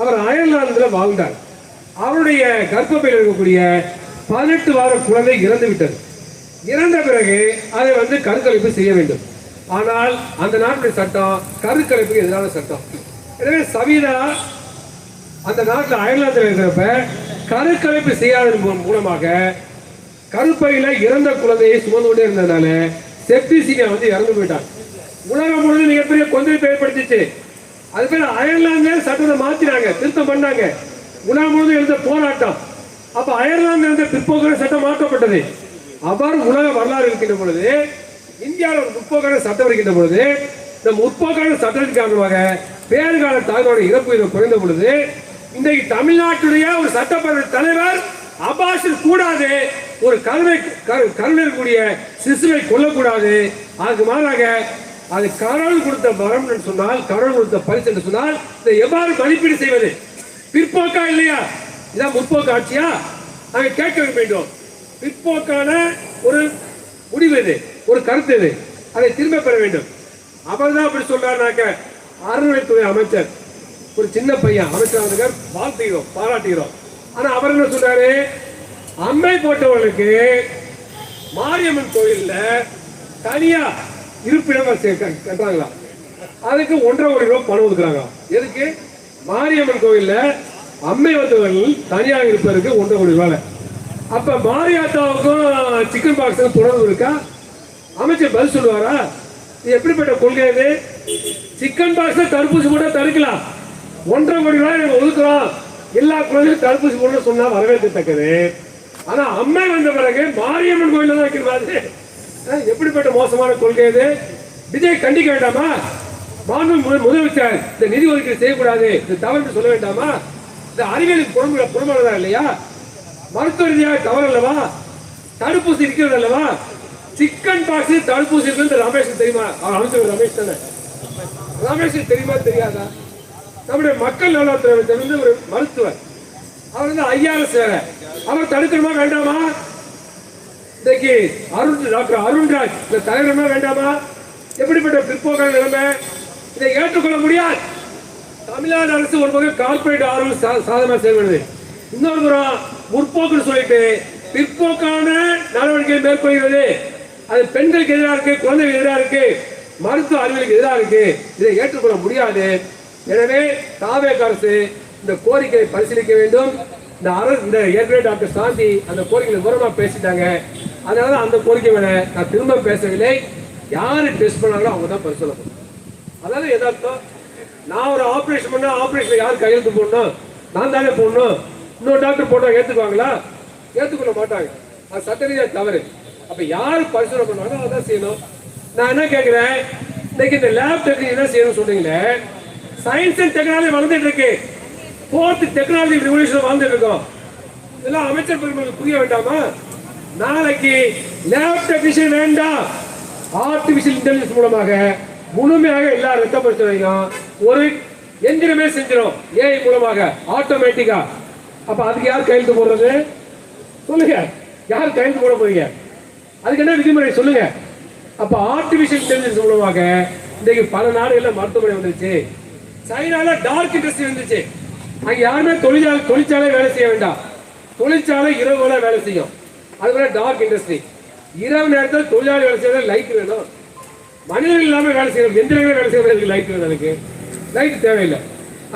அவர் அயர்லாந்தில் வாழ்ந்தார். அவருடைய கர்ப்பப்பையில் இருக்கக்கூடிய 18 வார குழந்தை இறந்து விட்டது. இறந்த பிறகு அதை கருக்கலைப்பு செய்ய வேண்டும். ஆனால் அந்த நாட்டுடைய சட்டம் கருக்கலைப்புக்கு எதிரான சட்டம். எனவே சவிதா அந்த நாட்டில் அயர்லாந்தில் இருக்கிறப்ப கருக்கலைப்பு செய்யாததன் மூலமாக கருப்பையில இறந்த குழந்தையை சுமந்து கொண்டே இருந்ததுனால செப்டிசிமியா இறந்து போயிட்டார். உலகம் முழுவதும் மிகப்பெரிய கொந்தளிப்பை ஏற்படுத்திச்சு. அது பேர் அயர்லாந்து சட்டத்தை மாத்தினாங்க, திருத்தம் பண்ணாங்க. உலகம் முழுவதும் எழுந்த போராட்டம். அப்ப அயர்லாந்து இருந்த பிற்போக்கான சட்டம் மாற்றப்பட்டது. அவ்வாறு உலக வரலாறு இருக்கின்ற பொழுது இந்தியாவில் ஒரு முற்போக்கான சட்டம் இருக்கின்ற பொழுது இந்த முற்போக்கான சட்டத்தின் காரணமாக பேறுகால தாய்மாரோட இறப்பு விகிதம் குறைந்த பொழுது இன்றைக்கு தமிழ்நாட்டுடைய ஒரு சட்டப்பேரவை தலைவர் அபார்ஷன் கூடாது, ஒரு கருணை கூடிய சிசுவை கொல்லக்கூடாது, அதுக்கு மாறாக அது கடவுள் கொடுத்த வரம் என்று சொன்னால், கடவுள் கொடுத்த பரிசு என்று சொன்னால் இதை எவ்வாறு மதிப்பீடு செய்வது? பிற்போக்கா இல்லையா? இதான் முற்போக்கு ஆட்சியா? நாங்கள் கேட்க வேண்டும். பிற்போக்கான ஒரு முடிவு இது, ஒரு கருத்து இது, அதை திரும்ப பெற வேண்டும். அவர் தான் அப்படி சொல்றாருனாக்க அறநிலைத்துறை அமைச்சர் ஒரு சின்ன பையன் அமைச்சர் வாழ்த்துகிறோம், பாராட்டுகிறோம். ஆனா அவர் என்ன சொல்றாரு, அம்மை போட்டவர்களுக்கு மாரியம்மன் கோயில்ல தனியா இருப்பிடம் கட்டுறாங்களா, அதுக்கு 1.5 கோடி ரூபாய் பணம் ஒதுக்குறாங்க. எதுக்கு? மாரியம்மன் கோயில்ல அம்மை வந்தவர்கள் தனியாக இருப்பதற்கு 1.5 கோடி ரூபாய். அப்ப மாரியாத்தாவுக்கும் சிக்கன் பாக்ஸுக்கும் தொடர்பு இருக்கா? அமைச்சர் பதில் சொல்லுவாரா? இது எப்படிப்பட்ட கொள்கை? இது சிக்கன் பாக்ஸ் தடுப்பூசி போட்டா தடுக்கலாம், 1.5 கோடி ரூபாய் நாங்க ஒதுக்குறோம், எல்லா குழந்தையும் தடுப்பூசி போட சொன்னா வரவேற்கத்தக்கது. ஆனா அம்மை வந்த பிறகு மாரியம்மன் கோயில தான் வைக்கிறது. எப்படிப்பட்ட மோசமான கொள்கை இது? விஜய் கண்டிக்க வேண்டாமா? முதலமைச்சர் இந்த நிதி ஒதுக்கீடு செய்யக்கூடாது, இந்த தவறு சொல்ல வேண்டாமா? இந்த அறிவியலுக்கு புறமானதா இல்லையா? மருத்துவ ரீதியாக தவறு அல்லவா? தடுப்பூசி இருக்கிறது அல்லவா? சிக்கன் பாக்ஸ் தடுப்பூசி இருக்கு ரமேஷ் தெரியுமா? அவர் அமைச்சர் ரமேஷ் தானே. ரமேஷ் தெரியுமா தெரியாதா? நம்முடைய மக்கள் நலத்துறை தெரிந்த ஒரு மருத்துவர், அவர் IRS வேற, அவர் தடுக்கணுமா வேண்டாமா? இன்னைக்கு டாக்டர் அருண்ராஜ் இந்த தலைவரமா வேண்டாமா? எப்படிப்பட்ட பிற்போக்கான நிலைமை? இதை ஏற்றுக்கொள்ள முடியாது. தமிழ்நாடு அரசு ஒரு பக்கம் கார்பரேட் ஆர்வம் சாதனை செய்வது, இன்னொரு புறம் முற்போக்குன்னு சொல்லிட்டு பிற்போக்கான நடவடிக்கை மேற்கொள்கிறது. அது பெண்களுக்கு எதிராக இருக்கு, குழந்தைகளுக்கு எதிராக இருக்கு, மருத்துவ அறிவியலுக்கு எதிராக இருக்கு. இதை ஏற்றுக்கொள்ள முடியாது. எனவே தாவேக அரசு இந்த கோரிக்கையை பரிசீலிக்க வேண்டும். இந்த ஏற்கனவே டாக்டர் சாந்தி அந்த கோரிக்கையை விவரமா பேசிட்டாங்க. அதனால அந்த கோரிக்கை மேல நான் திரும்ப பேசவில்லை. யாரு டெஸ்ட் பண்ணாங்களோ அவங்க தான் பரிசோதனை பண்ணணும். அதாவது எதார்த்தம், நான் ஒரு ஆபரேஷன் பண்ணா ஆபரேஷன் யார் கையெழுத்து போடணும்? நான் தானே போடணும். இன்னொரு டாக்டர் போட்டா ஏத்துக்குவாங்களா? ஏத்துக்கொள்ள மாட்டாங்க. அது சட்ட ரீதியாக தவறு. அப்ப யாரு பரிசோதனை பண்ணாலும் அதான் செய்யணும். நான் என்ன கேட்கிறேன், இன்னைக்கு இந்த லேப் டெக்னிக் என்ன செய்யணும் சொல்றீங்களே, சயின்ஸ் அண்ட் டெக்னாலஜி வளர்ந்துட்டு இருக்கு, 4th டெக்னாலஜி ரெவல்யூஷன் வாழ்ந்துட்டு இருக்கோம். இதெல்லாம் அமைச்சர் பெருமக்களுக்கு புரிய வேண்டாமா? நாளைக்கு லேப் டெக்னீஷியன் வேண்டாம், ஆர்டிபிஷியல் இன்டெலிஜென்ஸ் மூலமாக முழுமையாக எல்லா ரத்த பரிசோதனையும் ஒரு எந்திரமே செஞ்சிடும், ஏஐ மூலமாக ஆட்டோமேட்டிக்கா. அப்ப அதுக்கு யார் கையெழுத்து போடுறது சொல்லுங்க? யார் கையெழுத்து போட போறீங்க? அதுக்கு என்ன விதிமுறை சொல்லுங்க? அப்ப ஆர்டிபிஷியல் இன்டெலிஜென்ஸ் மூலமாக இன்றைக்கு பல நாடுகள்ல மருத்துவமனை வந்துருச்சு. சைனால டார்க் இண்டஸ்ட்ரி வந்துச்சு. அங்க யாருமே தொழிற்சாலை வேலை செய்ய வேண்டாம், தொழிற்சாலை இரவு வேலை செய்யும். அதுபோல டார்க் இண்டஸ்ட்ரி, இரவு நேரத்தில் தொழிலாளி வேலை செய்யறது லைட் வேணும். மனிதர்கள் இல்லாம வேலை செய்யணும், எந்திரங்களே வேலை செய்யறதுக்கு லைட் வேணும். அதுக்கு லைட் தேவையில்லை.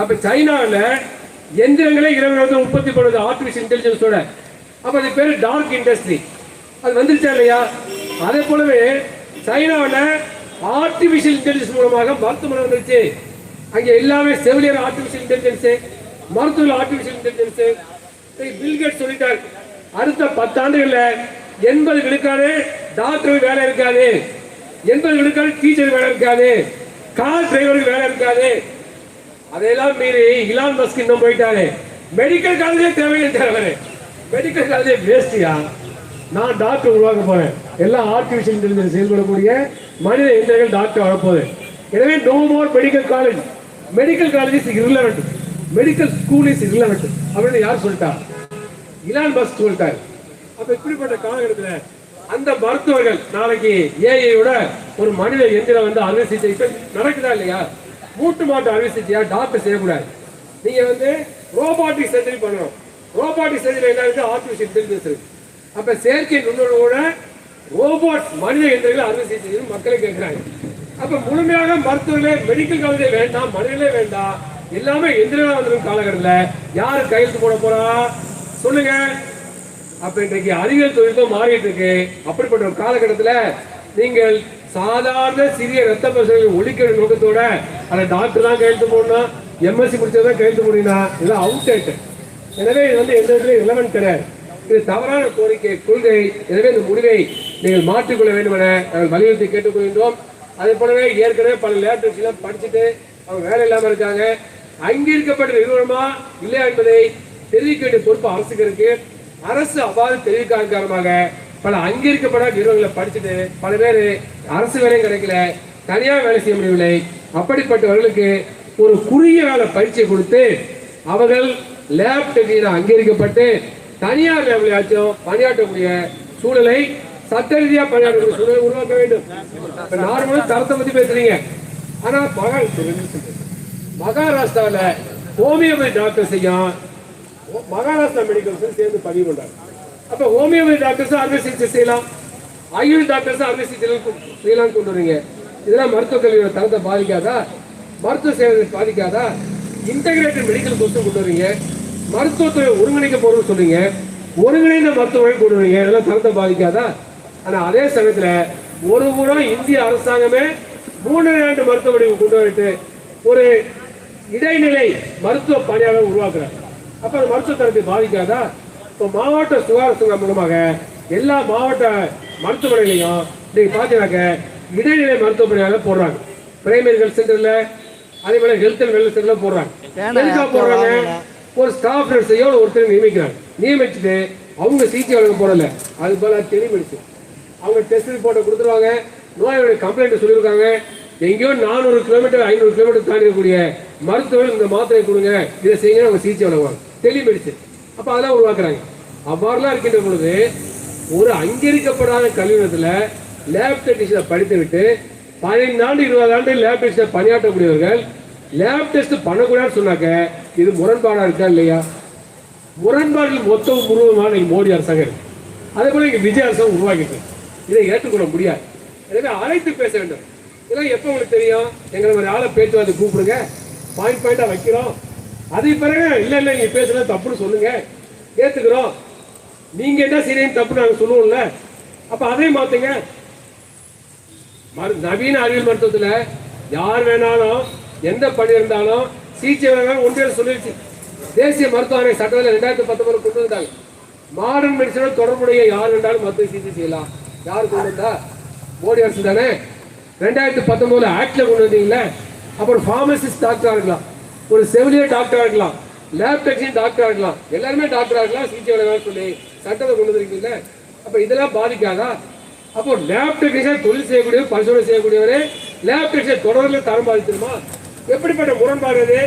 அப்ப சைனாவில் எந்திரங்களே இரவு நேரத்தில் உற்பத்தி பண்ணுறது ஆர்டிபிஷியல் இன்டெலிஜென்ஸோட. அப்ப அது பேரு டார்க் இண்டஸ்ட்ரி. அது வந்துருச்சா இல்லையா? அதே போலவே சைனாவில் ஆர்டிபிஷியல் இன்டெலிஜென்ஸ் மூலமாக மருத்துவமனை வந்துருச்சு. அங்க எல்லாமே செவிலியர் ஆர்டிபிஷியல் இன்டெலிஜென்ஸ், மருத்துவ ஆர்டிபிஷியல் இன்டெலிஜென்ஸ். பில்கேட் சொல்லிட்டார், அடுத்த 10 ஆண்டுகள்ல 80 விழுக்காடு டாக்டருக்கு வேலை இருக்காது, 80 விழுக்காடு டீச்சர் வேலை இருக்காது, கார் டிரைவருக்கு வேலை இருக்காது. அதையெல்லாம் மீறி இலான் மஸ்க் இன்னும் போயிட்டாரு. மெடிக்கல் காலேஜே தேவையில்லை. மெடிக்கல் காலேஜே வேஸ்டியா, நான் டாக்டர் உருவாக்க போறேன், எல்லாம் ஆர்டிபிஷியல் இன்டெலிஜென்ஸ் செயல்படக்கூடிய மனித இயந்திரங்கள் டாக்டர் வரப்போகுது. எனவே no more medical college, medical college is irrelevant, medical school is irrelevant அப்படின்னு யார் சொல்லிட்டா? இலான் மஸ்க் சொல்லிட்டாரு. அப்ப இப்படிப்பட்ட காலகட்டத்தில் அந்த மருத்துவர்கள் நாளைக்கு ஏஐயோட ஒரு மனித எந்திரம் வந்து அறுவை சிகிச்சை நடக்குதா இல்லையா? மூட்டு மாட்டு அறுவை சிகிச்சையா டாக்டர் செய்யக்கூடாது. நீங்க வந்து ரோபாட்டிக் சர்ஜரி பண்ணணும். ரோபாட்டிக் சர்ஜரி என்ன இருக்கு? ஆர்டிபிஷியல் இன்டெலிஜென்ஸ் இருக்கு. அப்ப செயற்கை நுண்ணறிவோட ரோபோட் மனித எந்திரங்கள் அறுவை சிகிச்சை மக்களை கேட்கிறாங்க. அப்ப முழுமையாக மருத்துவர்களே மெடிக்கல் காலேஜே வேண்டாம், மனிதர்களே வேண்டாம், எல்லாமே எந்திரங்களா வந்துடும் காலகட்டத்தில் யாரு கையெழுத்து போட போறா சொல்லுங்க? அப்ப இன்றைக்கு அறிவியல் தொழில்நுட்பம் மாறிட்டு இருக்கு. அப்படிப்பட்ட ஒரு காலகட்டத்தில் நீங்கள் சாதாரண சிறிய ரத்த பரிசோதனை ஒழிக்கிற நோக்கத்தோட அதை டாக்டர் தான் கையெழுத்து போடணும், எம்எஸ்சி முடிச்சதான் கையெழுத்து போடணும்னா இதெல்லாம் அவுட் டேட். எனவே இது வந்து எந்த இடத்துலையும் ரிலவென்ட் கிடையாது. இது தவறான கோரிக்கை, கொள்கை. எனவே இந்த முடிவை நீங்கள் மாற்றிக்கொள்ள வேண்டும் என நாங்கள் வலியுறுத்தி கேட்டுக்கொள்கின்றோம். அதே போலவே ஏற்கனவே பல லேப்டாப்ஸ் எல்லாம் படிச்சுட்டு அவங்க வேலை இல்லாமல் இருக்காங்க. அங்கீகரிக்கப்பட்ட நிறுவனமா இல்லையா என்பதை தெரிவிக்க வேண்டிய பொறுப்பு அரசுக்கு இருக்கு. அரசு அவ்வாறு தெரிவிக்காத காரணமாக பல அங்கீகரிக்கப்படாத நிறுவனங்களை படிச்சுட்டு பல பேர் அரசு வேலையும் கிடைக்கல, தனியார் வேலை செய்ய முடியவில்லை. அப்படிப்பட்டவர்களுக்கு ஒரு குறுகிய கால பயிற்சியை கொடுத்து அவர்கள் லேப் டெக்னீஷியன் அங்கீகரிக்கப்பட்டு தனியார் லேபிளாச்சும் பணியாற்றக்கூடிய சூழலை, சட்ட ரீதியாக பணியாற்றக்கூடிய சூழலை உருவாக்க வேண்டும். நார்மலா தரத்தை பத்தி பேசுறீங்க, ஆனா மகாராஷ்டிராவில் ஹோமியோபதி டாக்டர் செய்யும் மகாராஷ்டிரா மெடிக்கல்ஸ் சேர்ந்து பதிவு பண்றாங்க. அப்ப ஹோமியோபதி டாக்டர்ஸ் அறுவை சிகிச்சை செய்யலாம், ஆயுள் டாக்டர்ஸ் அறுவை சிகிச்சை செய்யலாம்னு கொண்டு வரீங்க. இதெல்லாம் மருத்துவ கல்வியோட தரத்தை பாதிக்காதா? மருத்துவ சேவை பாதிக்காதா? இன்டகிரேட்டட் மெடிக்கல் கோர்ஸ் கொண்டு வரீங்க, மருத்துவத்துறை ஒருங்கிணைக்க போறோம்னு சொல்றீங்க, ஒருங்கிணைந்த மருத்துவமனை கொண்டு வரீங்க, இதெல்லாம் தரத்தை பாதிக்காதா? ஆனா அதே சமயத்துல ஒரு புறம் இந்திய அரசாங்கமே 3 ஆண்டு மருத்துவமனை கொண்டு வந்துட்டு ஒரு இடைநிலை மருத்துவ பணியாளர் உருவாக்குறாங்க. அப்ப அந்த மருத்துவ தரத்தை பாதிக்காதா? இப்போ மாவட்ட சுகாதார சங்கம் மூலமாக எல்லா மாவட்ட மருத்துவமனைகளையும் நீங்க பாத்தீங்கன்னாக்க இடைநிலை மருத்துவ பணியாளர் போடுறாங்க. பிரைமரி ஹெல்த் சென்டர்ல, அதே போல ஹெல்த் அண்ட் வெல்னஸ் சென்டர்ல போடுறாங்க. போடுறாங்க ஒரு ஸ்டாஃப் நர்ஸையோ ஒருத்தர் நியமிக்கிறாங்க. நியமிச்சுட்டு அவங்க சிகிச்சை வழங்க போறல, அது போல டெலிமெடிசின் அவங்க டெஸ்ட் ரிப்போர்ட்டை கொடுத்துருவாங்க, நோயோட கம்ப்ளைண்ட் சொல்லியிருக்காங்க. எங்கேயோ 400 கிலோமீட்டர் 500 கிலோமீட்டர் தாண்டி இருக்கக்கூடிய மருத்துவர்கள் இந்த மாத்திரை கொடுங்க, இதை செய்யுங்க, அவங்க சிகிச்சை வழங்குவாங்க. டெலிமெடிசின் அப்ப அதெல்லாம் உருவாக்குறாங்க. அவ்வாறுலாம் இருக்கின்ற பொழுது ஒரு அங்கீகரிக்கப்படாத கல்வியிடத்துல லேப் டெக்னீஷியனை படித்து விட்டு 15 ஆண்டு 20 ஆண்டு லேப் டெஸ்ட் பணியாற்றக்கூடியவர்கள் லேப் டெஸ்ட் பண்ணக்கூடாதுன்னு சொன்னாக்க இது முரண்பாடா இருக்கா இல்லையா? முரண்பாடுகள் மொத்தம் உருவமான மோடி அரசாங்கம் இருக்கு. அதே போல இங்க விஜய் அரசாங்கம் உருவாக்கிட்டு இதை ஏற்றுக்கொள்ள முடியாது. எனவே அழைத்து பேச வேண்டும். இதெல்லாம் எப்ப உங்களுக்கு தெரியும்? எங்களை ஒரு ஆளை பேச்சுவார்த்தை கூப்பிடுங்க, பாயிண்டா வைக்கிறோம். அதுக்கு பிறகு இல்ல இல்ல நீங்க பேசுறது தப்புன்னு சொல்லுங்க, ஏத்துக்கிறோம். நீங்க என்ன செய்யறீங்க தப்பு நாங்க சொல்லுவோம்ல, அப்ப அதையும் மாத்துங்க. நவீன அறிவியல் மருத்துவத்துல யார் வேணாலும் எந்த பணி இருந்தாலும் சிகிச்சை ஒன்றிய சொல்லிடுச்சு. தேசிய மருத்துவ ஆணைய சட்டத்தில் 2019 கொண்டு வந்தாங்க. மாடர்ன் மெடிசனோட தொடர்புடைய யார் வேண்டாலும் மருத்துவ சிகிச்சை செய்யலாம். யார் கொண்டு வந்தா? மோடி அரசு தானே. 2019 ஆக்ட்ல கொண்டு வந்தீங்களே. அப்புறம் பார்மசிஸ்ட் டாக்டரா இருக்கலாம், ஒரு செவிலியர் டாக்டரா இருக்கலாம், லேப் டெக்னீஷியன் டாக்டரா இருக்கலாம், எல்லாருமே டாக்டரா இருக்கலாம், சிகிச்சை வழங்கலாம் சொல்லி சட்டத்தை கொண்டு வந்திருக்கீங்க. அப்ப இதெல்லாம் பாதிக்காதா? அப்போ லேப் டெக்னீஷியன் தொழில் செய்யக்கூடிய பரிசோதனை செய்யக்கூடியவரே லேப் டெக்னீஷியன் தொடர்பில் தரம் பாதிச்சிருமா? எப்படிப்பட்ட முரண்பாடு இது?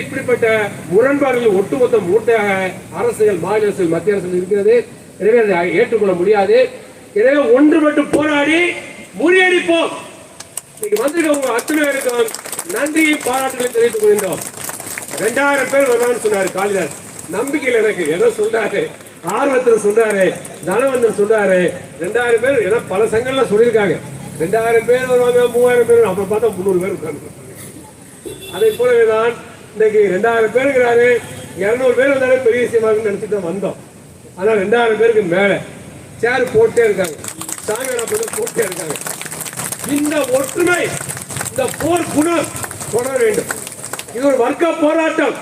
இப்படிப்பட்ட முரண்பாடுகள் ஒட்டுமொத்த மூட்டையாக அரசுகள், மாநில அரசுகள், மத்திய அரசுகள் இருக்கிறது. எனவே அதை ஏற்றுக்கொள்ள முடியாது. எனவே ஒன்றுபட்டு போராடி முறியடிப்போம். இன்னைக்கு வந்திருக்க உங்க அத்தனை பேருக்கும் நன்றியை பாராட்டுகளை தெரிவித்துக் கொள்கின்றோம். 2000 பேர் வருவான்னு சொன்னாரு காளிதாஸ். நம்பிக்கையில் எனக்கு ஏதோ சொல்றாரு, ஆர்வத்தில் சொல்றாரு, தனவந்தன் சொல்றாரு. 2000 பேர் ஏதோ பல சங்கங்கள்ல சொல்லியிருக்காங்க. 2000 பேர் வருவாங்க, 3000 பேர், அப்புறம் பார்த்தா 300 பேர் இருக்காங்க. அதை போலவேதான் இன்னைக்கு 2000 பேருங்கிறாரு. 200 பேர் வந்தாலும் பெரிய விஷயமா நினைச்சுட்டு தான் வந்தோம். ஆனா 2000 பேருக்கு மேல சேர் போட்டே இருக்காங்க, சாமியான போட்டே இருக்காங்க. இந்த ஒற்றுமை, இந்த போர் குணம் தொடர வேண்டும். இது ஒரு வர்க்க போராட்டம்.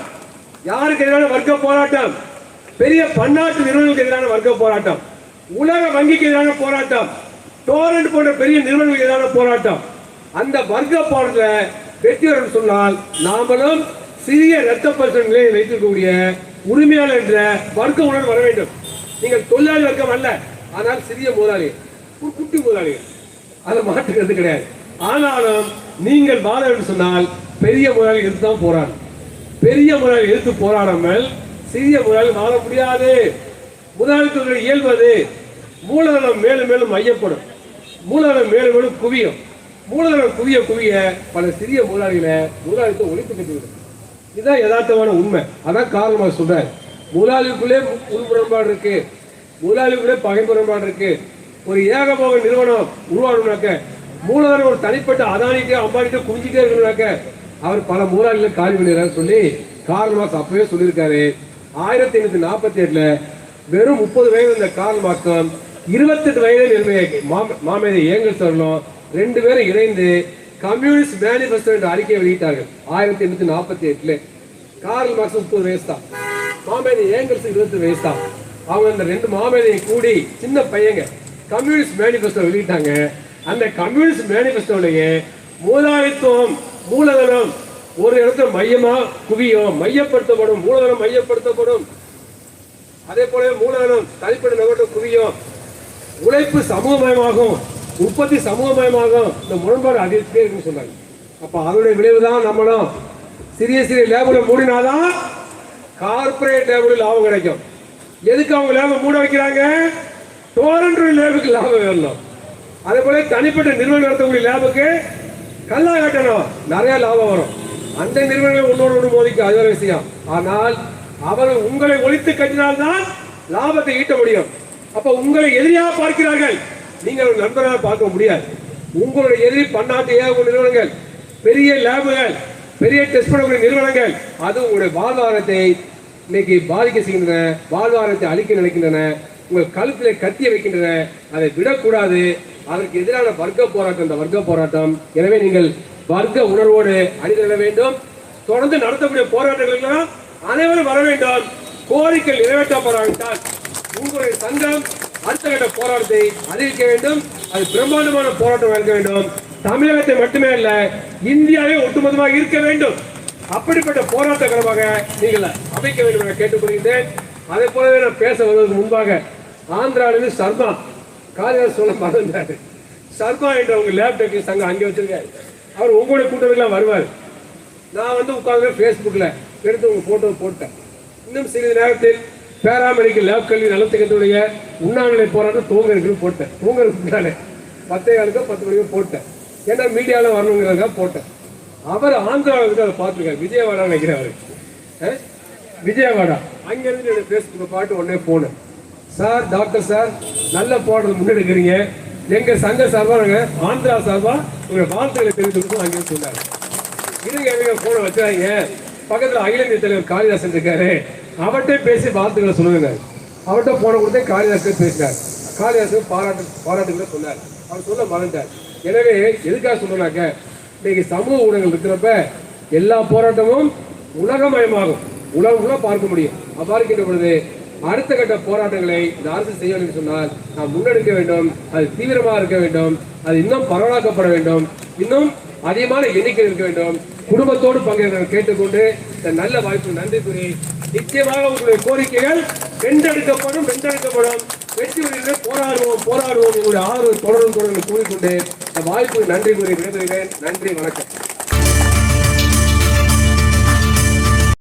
யாருக்கு எதிரான வர்க்க போராட்டம்? பெரிய பன்னாட்டு நிறுவனங்களுக்கு எதிரான வர்க்க போராட்டம், உலக வங்கிக்கு எதிரான போராட்டம், டோரண்ட் போன்ற பெரிய நிறுவனங்களுக்கு எதிரான போராட்டம். அந்த வர்க்க போராட்டத்தில் வெற்றி பெறும் சொன்னால் நாமளும் சிறிய இரத்த பரிசோதனை நிலையை வைத்திருக்கக்கூடிய உரிமையாளர் என்ற வர்க்க உணர்வு வர வேண்டும். நீங்கள் தொழிலாளி வர்க்கம் அல்ல, ஆனால் சிறிய முதலாளி, குட்டி முதலாளி, அதை மாற்றுகிறது கிடையாது. ஆனாலும் நீங்கள் வாழ வேண்டும் சொன்னால் பெரிய முதலாளி எடுத்து தான் போராடும். பெரிய முதலாளி எடுத்து போராடாமல் சிறிய முதலாளி வாழ முடியாது. முதலாளித்துவ இயல்பது மூலதனம் மேலும் மேலும் மையப்படும், மூலதனம் மேலும் மேலும் குவியும். மூலதனம் குவிய குவிய பல சிறிய முதலாளித்துவம் ஒழித்து கட்டுவிடும். இதுதான் யதார்த்தமான உண்மை. அதான் காரணமாக சொல்றாரு. முதலாளிக்குள்ளே உள்முரண்பாடு இருக்கு, முதலாளிக்குள்ளே பகை முரண்பாடு இருக்கு. ஒரு ஏகபோக நிறுவனம் உருவாகணும்னாக்க மூலதனம் ஒரு தனிப்பட்ட அதானிட்டே அம்பானிட்டே குவிஞ்சிட்டே இருக்கணும்னாக்க அவர் பல முதலாளிகளை காலி பண்ணிடுறாரு சொல்லி கார்ல் மார்க்ஸ் அப்பவே சொல்லியிருக்காரு. 1848 வெறும் 30 வயது இந்த கார்ல் மார்க்ஸும் 28 வயதில் மாமேதை ஏங்கல்ஸ் அவர்களும் 2 பேரும் இணைந்து கம்யூனிஸ்ட் மேனிபெஸ்டோ என்ற அறிக்கையை வெளியிட்டார்கள் 1848. கார்ல் மார்க்ஸ் 30 வயசு தான், மாமேதை ஏங்கல்ஸ் 20 வயசு தான். அவங்க அந்த 2 மாமேதையை கூடி சின்ன பையங்க கம்யூனிஸ்ட் மேனிபெஸ்டோ வெளியிட்டாங்க. அந்த கம்யூனிஸ்ட் மேனிபெஸ்டோலையே முதலாளித்துவம் மூலதனம் ஒரு இடத்துல மையமா குவியும், மையப்படுத்தப்படும், மூலதனம் மையப்படுத்தப்படும். அதே போல மூலதனம் தனிப்பட்ட நபர்கள் குவியும், உழைப்பு சமூகமயமாகும், உற்பத்தி சமூகமயமாகும். இந்த முரண்பாடு அதிகரிச்சுட்டே இருக்குன்னு சொன்னாங்க. அப்ப அதனுடைய விளைவுதான் நம்மளும் சிறிய சிறிய லேபுல மூடினாதான் கார்பரேட் லேபுல லாபம் கிடைக்கும். எதுக்கு அவங்க லேபம் மூட வைக்கிறாங்க? டோரண்டோ லேபுக்கு லாபம் வேணும். அதே போல தனிப்பட்ட நிறுவனம் நடத்தக்கூடிய லேபுக்கு கல்லா கட்டணும், நிறைய லாபம் வரும். அந்த நிறுவனங்கள் ஒன்னோடு மோதிக்கும், அது ஒரு விஷயம். ஆனால் அவர்கள் உங்களை ஒழித்து கட்டினால்தான் லாபத்தை ஈட்ட முடியும். அப்ப உங்களை எதிரியாக பார்க்கிறார்கள், நீங்கள் ஒரு நண்பராக பார்க்க முடியாது. உங்களுடைய எதிரி பன்னாட்டு ஏக நிறுவனங்கள், பெரிய லேபுகள், பெரிய டெஸ்ட் பண்ணக்கூடிய நிறுவனங்கள், அது உங்களுடைய வாழ்வாதாரத்தை இன்னைக்கு பாதிக்க செய்கின்றன, வாழ்வாதாரத்தை அழிக்க நினைக்கின்றன, உங்கள் கழுத்திலே கத்திய வைக்கின்றன. அதை விடக்கூடாது. அதற்கு எதிரான வர்க்க போராட்டம் இந்த வர்க்க போராட்டம். எனவே நீங்கள் வர்க்க உணர்வோடு அணிதிரள வேண்டும். தொடர்ந்து நடத்தக்கூடிய போராட்டங்கள் அனைவரும் வர வேண்டும். கோரிக்கை நிறைவேற்றப்படாவிட்டால் உங்களுடைய சங்கம் அடுத்த கட்ட போராட்டத்தை அறிவிக்க வேண்டும். அது பிரம்மாண்டமான போராட்டம் இருக்க வேண்டும். தமிழகத்தை மட்டுமே அல்ல, இந்தியாவே ஒட்டுமொத்தமாக இருக்க வேண்டும். அப்படிப்பட்ட போராட்ட களமாக நீங்கள் அமைக்க வேண்டும் என கேட்டுக்கொள்கிறேன். அதே போலவே நான் பேச வருவதற்கு முன்பாக ஆந்திராவிலிருந்து சர்மா காளிதாஸ் சொல்ல மறந்தாரு. சர்மா என்ற உங்க லேப் டெக்னிக் சங்கம் அங்கே வச்சிருக்காரு. அவர் உங்களுடைய கூட்டத்துக்குலாம் வருவார். நான் உட்கார்ந்து ஃபேஸ்புக்கில் எடுத்து உங்க போட்டோ போட்டேன். இன்னும் சிறிது நேரத்தில் பேராமெடிக்கல் லேப் கல்வி நலத்திட்டத்துடைய உண்ணாநிலை போராட்டம் தூங்க இருக்குன்னு போட்டேன். தூங்க இருக்குனாலே 10:15 10 மணிக்கு போட்டேன். ஏன்னா மீடியாவில் வரணுங்கிறதுக்காக போட்டேன். அவர் ஆந்திராவில் அதை பார்த்துருக்காரு, விஜயவாடா நினைக்கிறவர், விஜயவாடா. அங்கிருந்து என்னோட ஃபேஸ்புக்கை பாட்டு உடனே போனேன். சார், டாக்டர் சார், நல்ல போராட்டத்தை முன்னெடுக்கிறீங்க. எங்க சங்க சார்பாக ஆந்திரா சார்பா உங்க வாழ்த்துக்களை தெரிவித்து அங்கே சொன்னார். இருங்க போன வச்சாங்க. பக்கத்தில் அகில இந்திய தலைவர் காளிதாசன் இருக்காரு, அவர்கிட்ட பேசி வாழ்த்துக்களை சொல்லுங்க. அவர்கிட்ட போன கொடுத்தே காளிதாசன் பேசினார். காளிதாசன் பாராட்டுகளை சொன்னார். அவர் சொல்ல மறந்தார். எனவே எதுக்காக சொல்றனாக்க, இன்னைக்கு சமூக ஊடகங்கள் இருக்கிறப்ப எல்லா போராட்டமும் உலகமயமாகும், உலகம் பார்க்க முடியும். அவ்வாறு இருக்கின்ற பொழுது அடுத்த கட்ட போராட்டங்களை இந்த அரசு செய்ய வேண்டும் சொன்னால் நாம் முன்னெடுக்க வேண்டும். அது தீவிரமாக இருக்க வேண்டும். அது இன்னும் பரவலாக்கப்பட வேண்டும். இன்னும் அதிகமான எண்ணிக்கை இருக்க வேண்டும். குடும்பத்தோடு பங்கேற்க கேட்டுக்கொண்டு இந்த நல்ல வாய்ப்பு நன்றி கூறி, நிச்சயமாக உங்களுடைய கோரிக்கைகள் வென்றெடுக்கப்படும். வெற்றி போராடுவோம் உங்களுடைய ஆர்வம் தொடரும் கூறிக்கொண்டு இந்த வாய்ப்பு நன்றி கூறி விடைபெறுகிறேன். நன்றி, வணக்கம்.